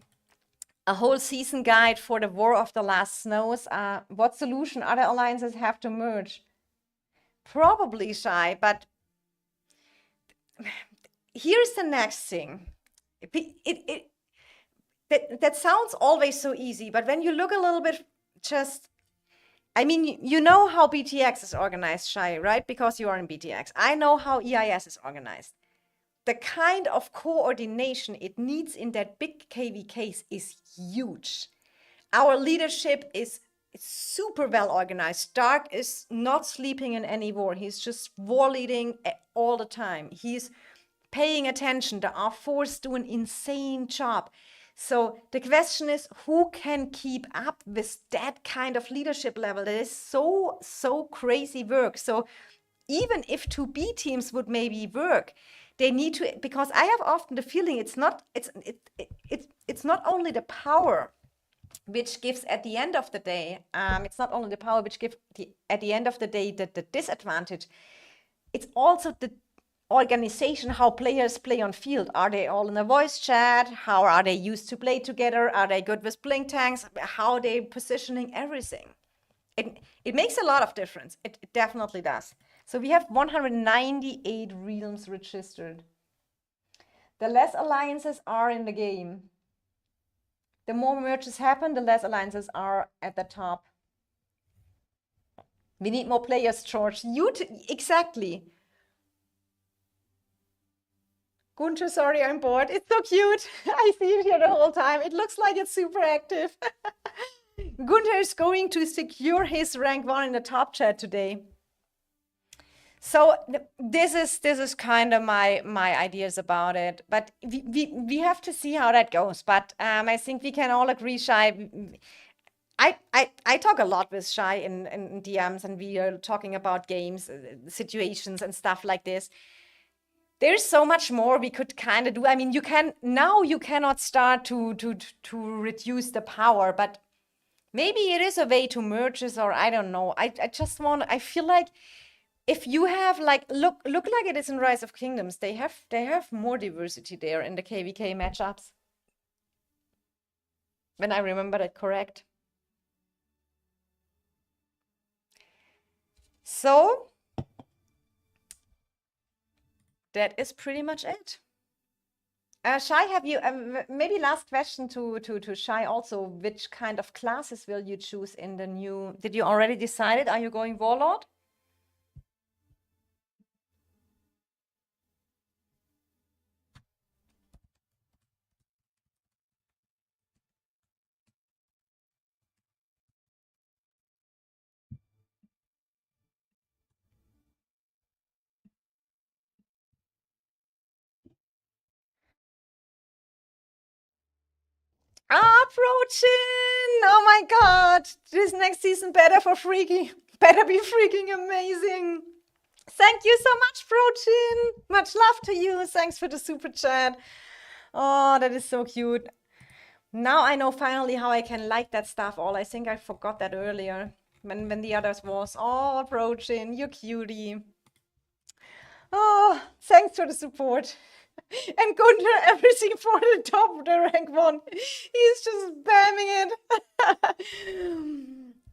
whole season guide for the War of the Last Snows. What solution other alliances have to merge? Probably Shy, but here's the next thing. That sounds always so easy, but when you look a little bit, just I mean, you know how BTX is organized, Shai, right? Because you are in BTX. I know how EIS is organized. The kind of coordination it needs in that big KVKs is huge. Our leadership is super well organized. Stark is not sleeping in any war. He's just war leading all the time. He's paying attention. The R4s do an insane job. So the question is, who can keep up with that kind of leadership level? That is so crazy work. So even if 2B teams would maybe work, they need to, because I have often the feeling it's not only the power which gives at the end of the day, it's not only the power which gives at the end of the day the disadvantage, it's also the organization, how players play on field. Are they all in a voice chat? How are they used to play together? Are they good with blink tanks? How are they positioning everything? It makes a lot of difference. It definitely does. So we have 198 realms registered. The less alliances are in the game, the more merges happen, the less alliances are at the top. We need more players, George. Exactly. Gunther, sorry, I'm bored. It's so cute. I see it here the whole time. It looks like it's super active. Gunther is going to secure his rank 1 in the top chat today. So this is kind of my ideas about it, but we have to see how that goes. But I think we can all agree, Shai. I talk a lot with Shai in DMs, and we are talking about games, situations, and stuff like this. There's so much more we could kind of do. I mean, you cannot start to reduce the power, but maybe it is a way to merge this, or I don't know. I feel like if you have like look like it is in Rise of Kingdoms, they have more diversity there in the KVK matchups. When I remember that correct. So that is pretty much it. Shai, have you maybe last question to Shai also? Which kind of classes will you choose in the new? Did you already decide it? Are you going Warlord? Approaching! Oh my god! This next season better be freaking amazing! Thank you so much, Prochin! Much love to you. Thanks for the super chat. Oh, that is so cute. Now I know finally how I can like that stuff all. I think I forgot that earlier when the others was. Oh, Prochin, you cutie. Oh, thanks for the support. And Gunther, everything for the top of the rank 1. He's just spamming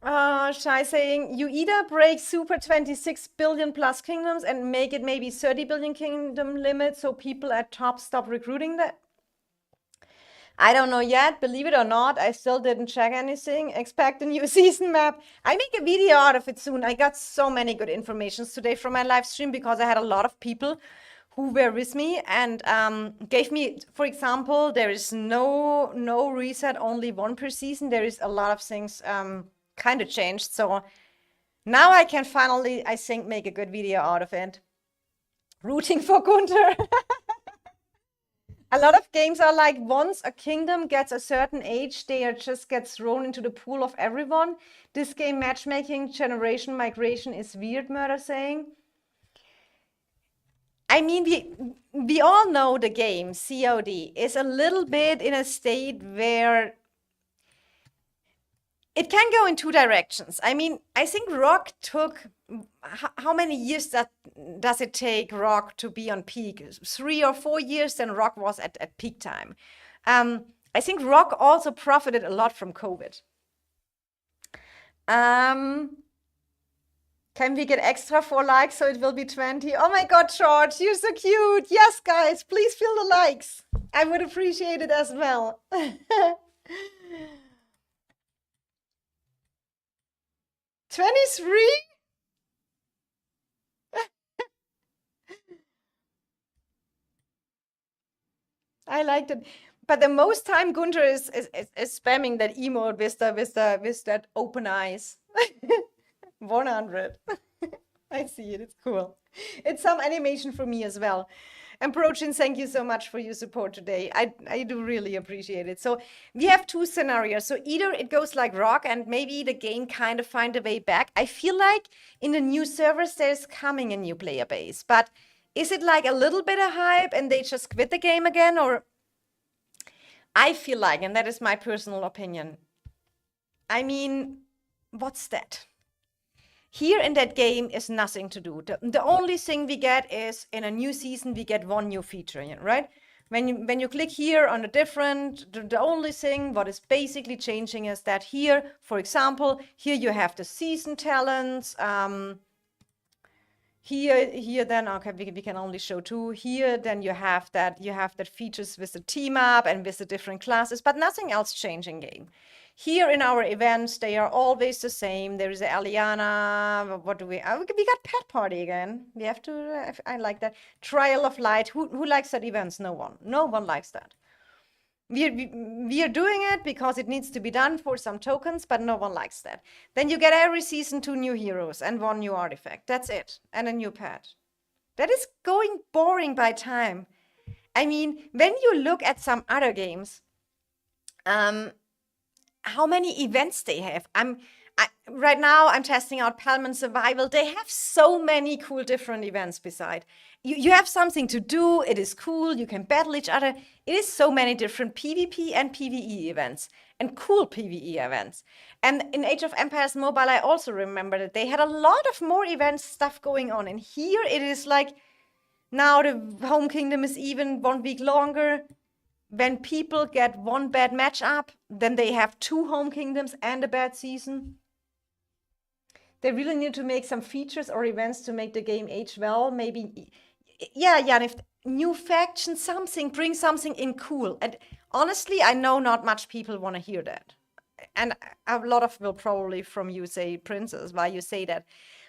it. Shai saying, you either break super 26 billion plus kingdoms and make it maybe 30 billion kingdom limit so people at top stop recruiting that. I don't know yet, believe it or not, I still didn't check anything. Expect a new season map. I make a video out of it soon. I got so many good informations today from my live stream because I had a lot of people who were with me and gave me, for example, there is no reset, only 1 per season. There is a lot of things kind of changed. So now I can finally, I think, make a good video out of it. Rooting for Gunther. A lot of games are like, once a kingdom gets a certain age, they just get thrown into the pool of everyone. This game matchmaking, generation migration is weird, Murder saying. I mean, we all know the game, COD, is a little bit in a state where it can go in 2 directions. I mean, I think Rock took, how many years does it take Rock to be on peak? 3 or 4 years, then Rock was at peak time. I think Rock also profited a lot from COVID. Can we get extra 4 likes so it will be 20? Oh my god, George, you're so cute. Yes, guys, please fill the likes. I would appreciate it as well. 23? I liked it. But the most time Gunther is spamming that emote with that open eyes. 100. I see it. It's cool. It's some animation for me as well. And Prochin, thank you so much for your support today. I do really appreciate it. So we have two scenarios. So either it goes like rock and maybe the game kind of find a way back. I feel like in the new servers there's coming a new player base. But is it like a little bit of hype and they just quit the game again? Or I feel like, and that is my personal opinion, I mean, what's that? Here in that game is nothing to do. The only thing we get is in a new season, we get one new feature, right? When you click here on the only thing what is basically changing is that here, for example, here you have the season talents. Here then, okay, we can only show two. Here then you have that features with the team up and with the different classes, but nothing else changing game. Here in our events, they are always the same. There is a Aliana. What do we got Pet Party again. We have to, I like that. Trial of Light. Who likes that events? No one. No one likes that. We are doing it because it needs to be done for some tokens, but no one likes that. Then you get every season 2 new heroes and 1 new artifact. That's it. And a new pet. That is going boring by time. I mean, when you look at some other games, how many events they have. Right now I'm testing out Palman Survival. They have so many cool different events beside. You have something to do, it is cool, you can battle each other. It is so many different PvP and PvE events and cool PvE events. And in Age of Empires Mobile, I also remember that they had a lot of more events stuff going on. And here it is like, now the Home Kingdom is even 1 week longer. When people get one bad matchup, then they have 2 Home Kingdoms and a bad season. They really need to make some features or events to make the game age well. Maybe, yeah, if new faction, something, bring something in cool. And honestly, I know not much people want to hear that. And a lot of will probably from you say, Princess, why you say that.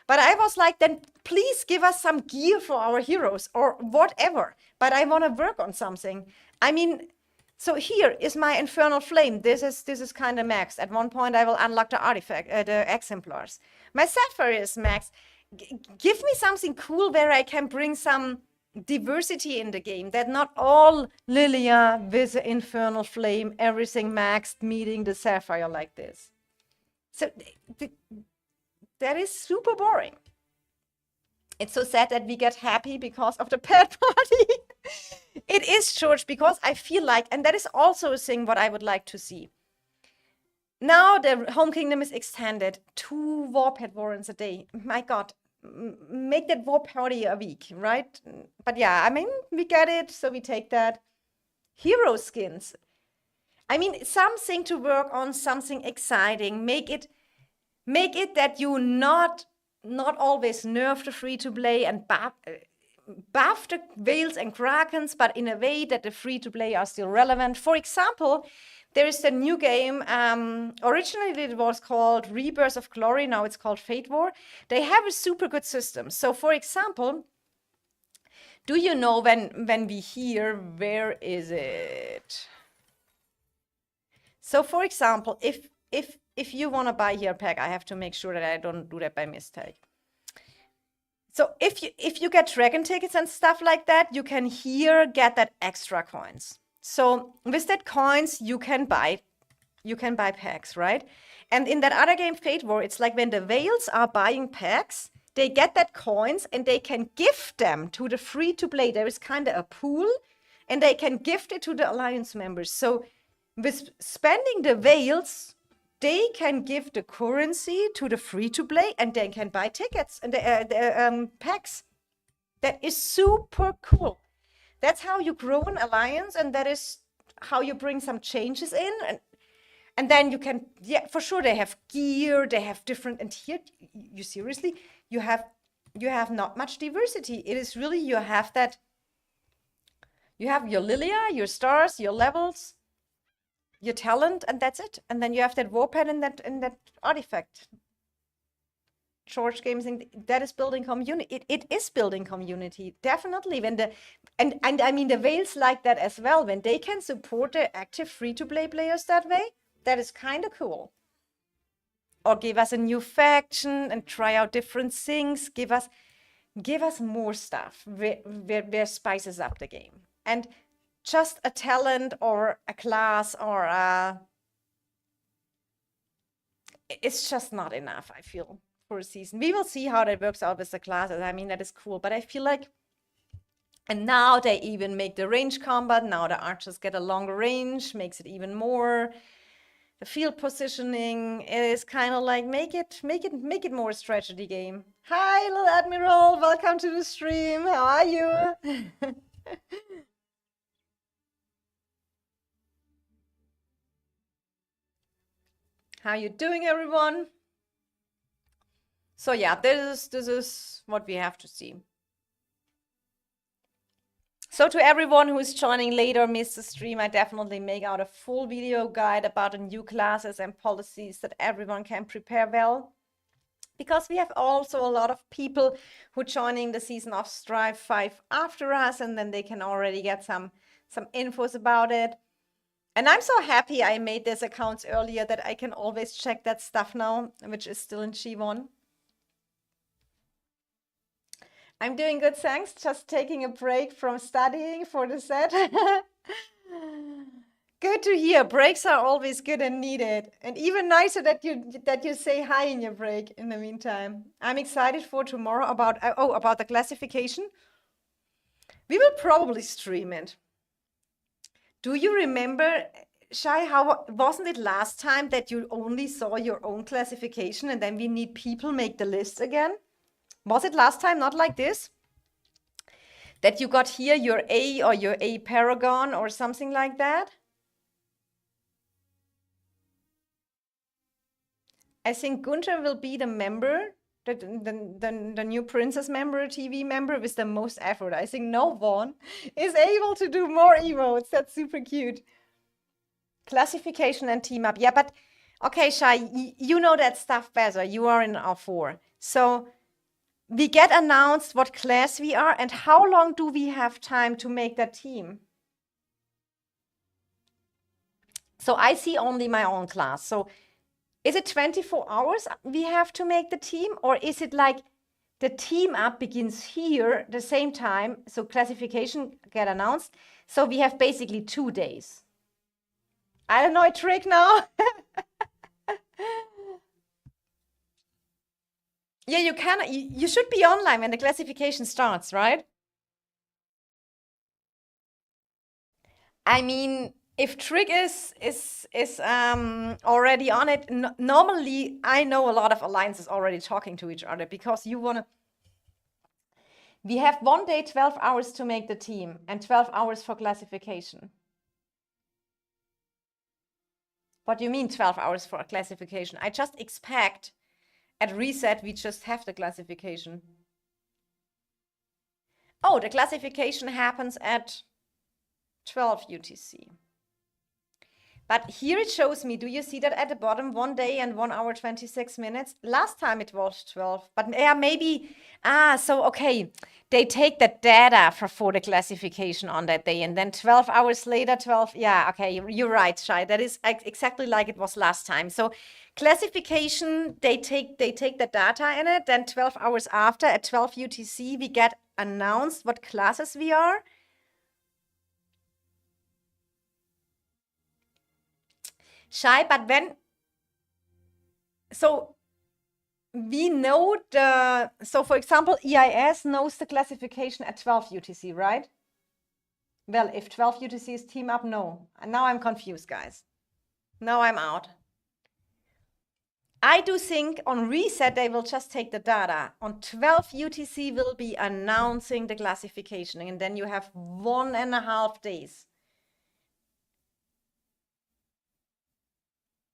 But I was like, then please give us some gear for our heroes or whatever. But I want to work on something. I mean, so here is my Infernal Flame. This is kind of maxed. At one point, I will unlock the artifact, the exemplars. My Sapphire is maxed. Give me something cool where I can bring some diversity in the game. That not all Lilia with the Infernal Flame, everything maxed, meeting the Sapphire like this. So that is super boring. It's so sad that we get happy because of the Pet Party. It is, George, because I feel like, and that is also a thing what I would like to see. Now the Home Kingdom is extended. 2 War Pet Warrants a day. My God, make that War Party a week, right? But yeah, I mean, we get it, so we take that. Hero skins. I mean, something to work on, something exciting. Make it that you not always nerf the free-to-play and buff the Whales and Krakens, but in a way that the free-to-play are still relevant. For example, there is a new game. Originally, it was called Rebirth of Glory. Now it's called Fate War. They have a super good system. So, for example, do you know when we hear, where is it? So, for example, if you want to buy here a pack, I have to make sure that I don't do that by mistake. So if you get dragon tickets and stuff like that, you can here get that extra coins. So with that coins, you can buy packs, right? And in that other game, Fate War, it's like when the Whales are buying packs, they get that coins and they can gift them to the free-to-play. There is kind of a pool and they can gift it to the Alliance members. So with spending the Whales, they can give the currency to the free-to-play and they can buy tickets and the packs. That is super cool. That's how you grow an alliance, and that is how you bring some changes in. And then you can, yeah, for sure, they have gear, they have different, and here, you seriously, you have not much diversity. It is really, you have your Lilia, your stars, your levels, your talent, and that's it. And then you have that war pen and that artifact. George Gaming, that is building community. It is building community, definitely. When and I mean the whales like that as well. When they can support their active free-to-play players that way, that is kind of cool. Or give us a new faction and try out different things. Give us more stuff where spices up the game. And just a talent or a class or it's just not enough, I feel, for a season. We will see how that works out with the classes. I mean, that is cool, but I feel like, and now they even make the range combat. Now the archers get a longer range, makes it even more. The field positioning is kind of like make it more a strategy game. Hi, little admiral, welcome to the stream. How are you? How you doing, everyone? So yeah, this is what we have to see. So to everyone who is joining later, missed the stream, I definitely make out a full video guide about the new classes and policies that everyone can prepare well. Because we have also a lot of people who are joining the season of Strive 5 after us, and then they can already get some infos about it. And I'm so happy I made these accounts earlier that I can always check that stuff now, which is still in G1. I'm doing good, thanks. Just taking a break from studying for the set. Good to hear. Breaks are always good and needed. And even nicer that you say hi in your break in the meantime. I'm excited for tomorrow about the classification. We will probably stream it. Do you remember, Shai, how wasn't it last time that you only saw your own classification and then we need people make the list again? Was it last time not like this? That you got here your A or your A Paragon or something like that? I think Gunther will be the member, the new princess member, TV member with the most effort. I think no one is able to do more emotes. That's super cute. Classification and team up. Yeah, but okay, Shai, you know that stuff better. You are in R4. So we get announced what class we are and how long do we have time to make that team? So I see only my own class. So is it 24 hours we have to make the team, or is it like the team up begins here the same time? So classification get announced. So we have basically 2 days. I don't know a trick now. Yeah, you can. You should be online when the classification starts, right? I mean, if Trick is already on it, normally I know a lot of alliances already talking to each other because you wanna. We have 1 day, 12 hours to make the team, and 12 hours for classification. What do you mean 12 hours for a classification? I just expect at reset we just have the classification. Oh, the classification happens at 12 UTC. But here it shows me, do you see that at the bottom, 1 day and 1 hour, 26 minutes? Last time it was 12, but yeah, maybe, so okay, they take the data for the classification on that day and then 12 hours later, 12, yeah, okay, you're right, Shai, that is exactly like it was last time. So classification, they take the data in it, then 12 hours after at 12 UTC, we get announced what classes we are. Shai, but when, so we know so for example, EIS knows the classification at 12 UTC, right? Well, if 12 UTC is team up, no. And now I'm confused, guys. Now I'm out. I do think on reset, they will just take the data. On 12 UTC will be announcing the classification, and then you have 1.5 days.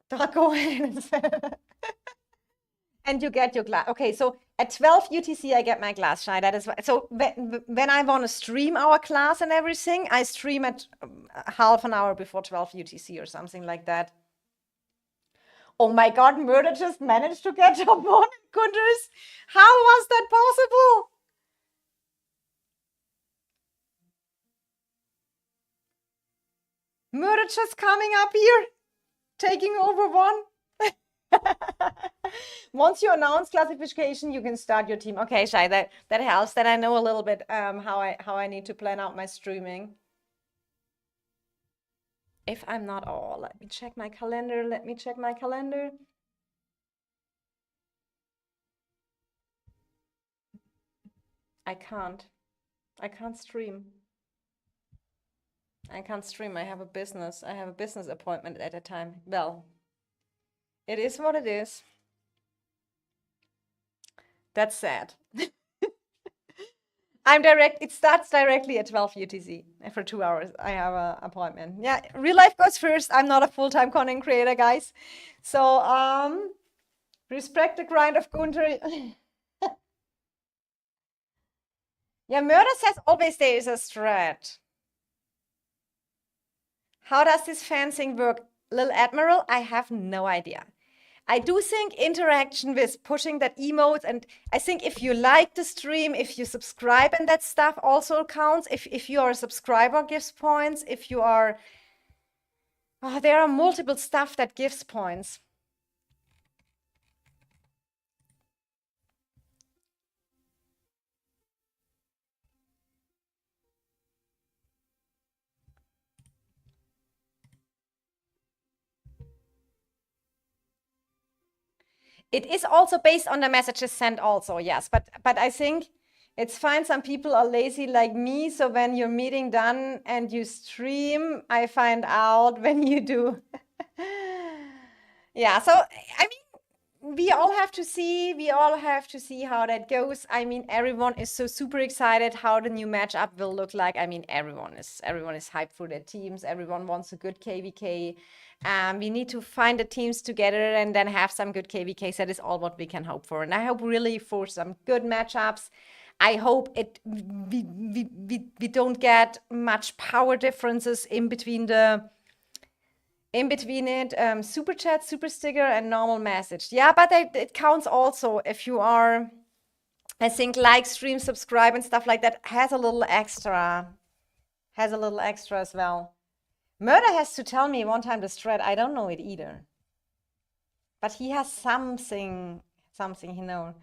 Draco. And you get your glass. Okay, so at 12 UTC, I get my glass, Shai. That is so when I want to stream our class and everything, I stream at half an hour before 12 UTC or something like that. Oh my God, Murder just managed to get top 1 in Gunter's. How was that possible? Murder just coming up here, taking over 1. Once you announce classification, you can start your team. Okay, Shai, that helps. Then I know a little bit how I need to plan out my streaming. If I'm not, let me check my calendar. Let me check my calendar. I can't stream. I can't stream. I have a business appointment at a time. Well, it is what it is. That's sad. It starts directly at 12 UTC. For 2 hours, I have an appointment. Yeah, real life goes first. I'm not a full-time content creator, guys. So, respect the grind of Gunter. Yeah, Murder says always there is a strat. How does this fencing work? Lil Admiral, I have no idea. I do think interaction with pushing that emote, and I think if you like the stream, if you subscribe and that stuff also counts. If you are a subscriber, gives points. If you are, there are multiple stuff that gives points. It is also based on the messages sent also, yes. But I think it's fine. Some people are lazy like me. So when your meeting done and you stream, I find out when you do. Yeah, so I mean, we all have to see how that goes. I mean, everyone is so super excited how the new matchup will look like. I mean, everyone is hyped for their teams. Everyone wants a good KVK. We need to find the teams together and then have some good KVKs. That is all what we can hope for. And I hope really for some good matchups. I hope we don't get much power differences in between it, super chat, super sticker, and normal message. Yeah, but it counts also if you are, I think, like, stream, subscribe, and stuff like that has a little extra as well. Murder has to tell me one time the strat. I don't know it either. But he has something he knows.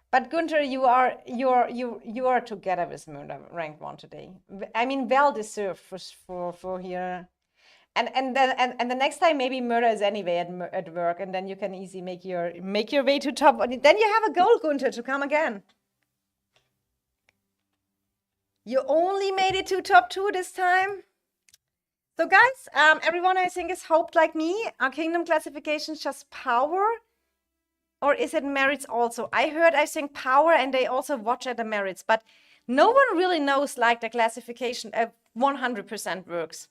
But Gunter, you are together with Murder ranked 1 today. I mean, well deserved for here. And the next time maybe Murder is anyway at work, and then you can easily make your way to top. Then you have a goal, Gunter, to come again. You only made it to top 2 this time. So guys, everyone I think is hoped like me. Are Kingdom classifications just power? Or is it merits also? I think power, and they also watch at the merits. But no one really knows like the classification 100% works.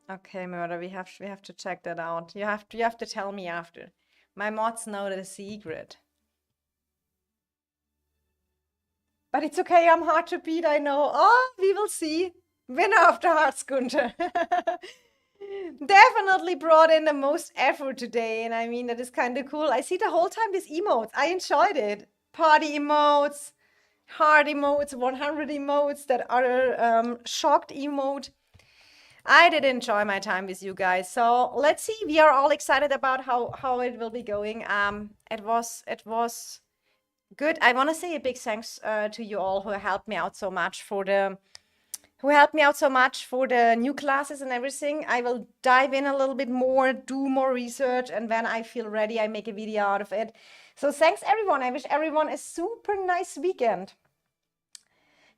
Okay, Murder, we have to check that out. You have to tell me after. My mods know the secret. But it's okay, I'm hard to beat, I know. Oh, we will see. Winner of the Hearts, Gunter. Definitely brought in the most effort today, and I mean, that is kind of cool. I see the whole time these emotes. I enjoyed it. Party emotes, heart emotes, 100 emotes, that other shocked emote. I did enjoy my time with you guys. So let's see. We are all excited about how it will be going. It was good. I want to say a big thanks to you all who helped me out so much for the new classes and everything. I will dive in a little bit more, do more research, and when I feel ready, I make a video out of it. So thanks everyone. I wish everyone a super nice weekend.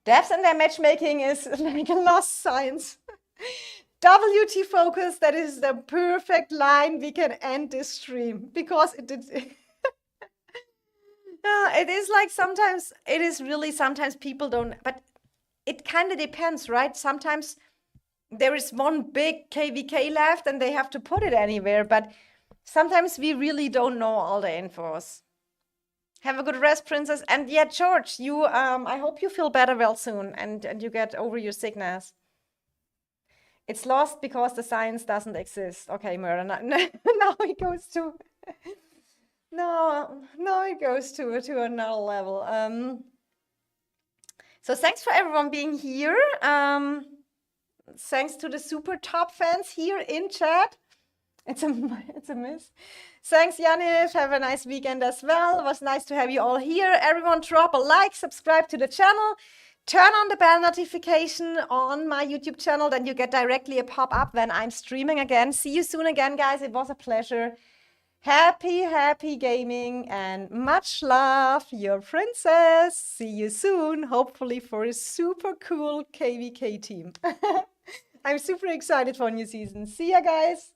Devs and their matchmaking is like a lost science. WT focus, that is the perfect line we can end this stream, because it is like sometimes people don't, but it kind of depends, right? Sometimes there is one big KVK left and they have to put it anywhere, but sometimes we really don't know all the infos. Have a good rest, Princess. And yeah, George, you I hope you feel better real soon and you get over your sickness. It's lost because the science doesn't exist. Okay, Murder. Now it goes to no, it goes to another level. So thanks for everyone being here. Thanks to the super top fans here in chat. It's a miss. Thanks, Yanniv. Have a nice weekend as well. It was nice to have you all here. Everyone drop a like, subscribe to the channel, turn on the bell notification on my YouTube channel, then you get directly a pop-up when I'm streaming again. See you soon again, guys. It was a pleasure. Happy gaming and much love, your princess. See you soon, hopefully for a super cool KVK team. I'm super excited for a new season. See ya, guys.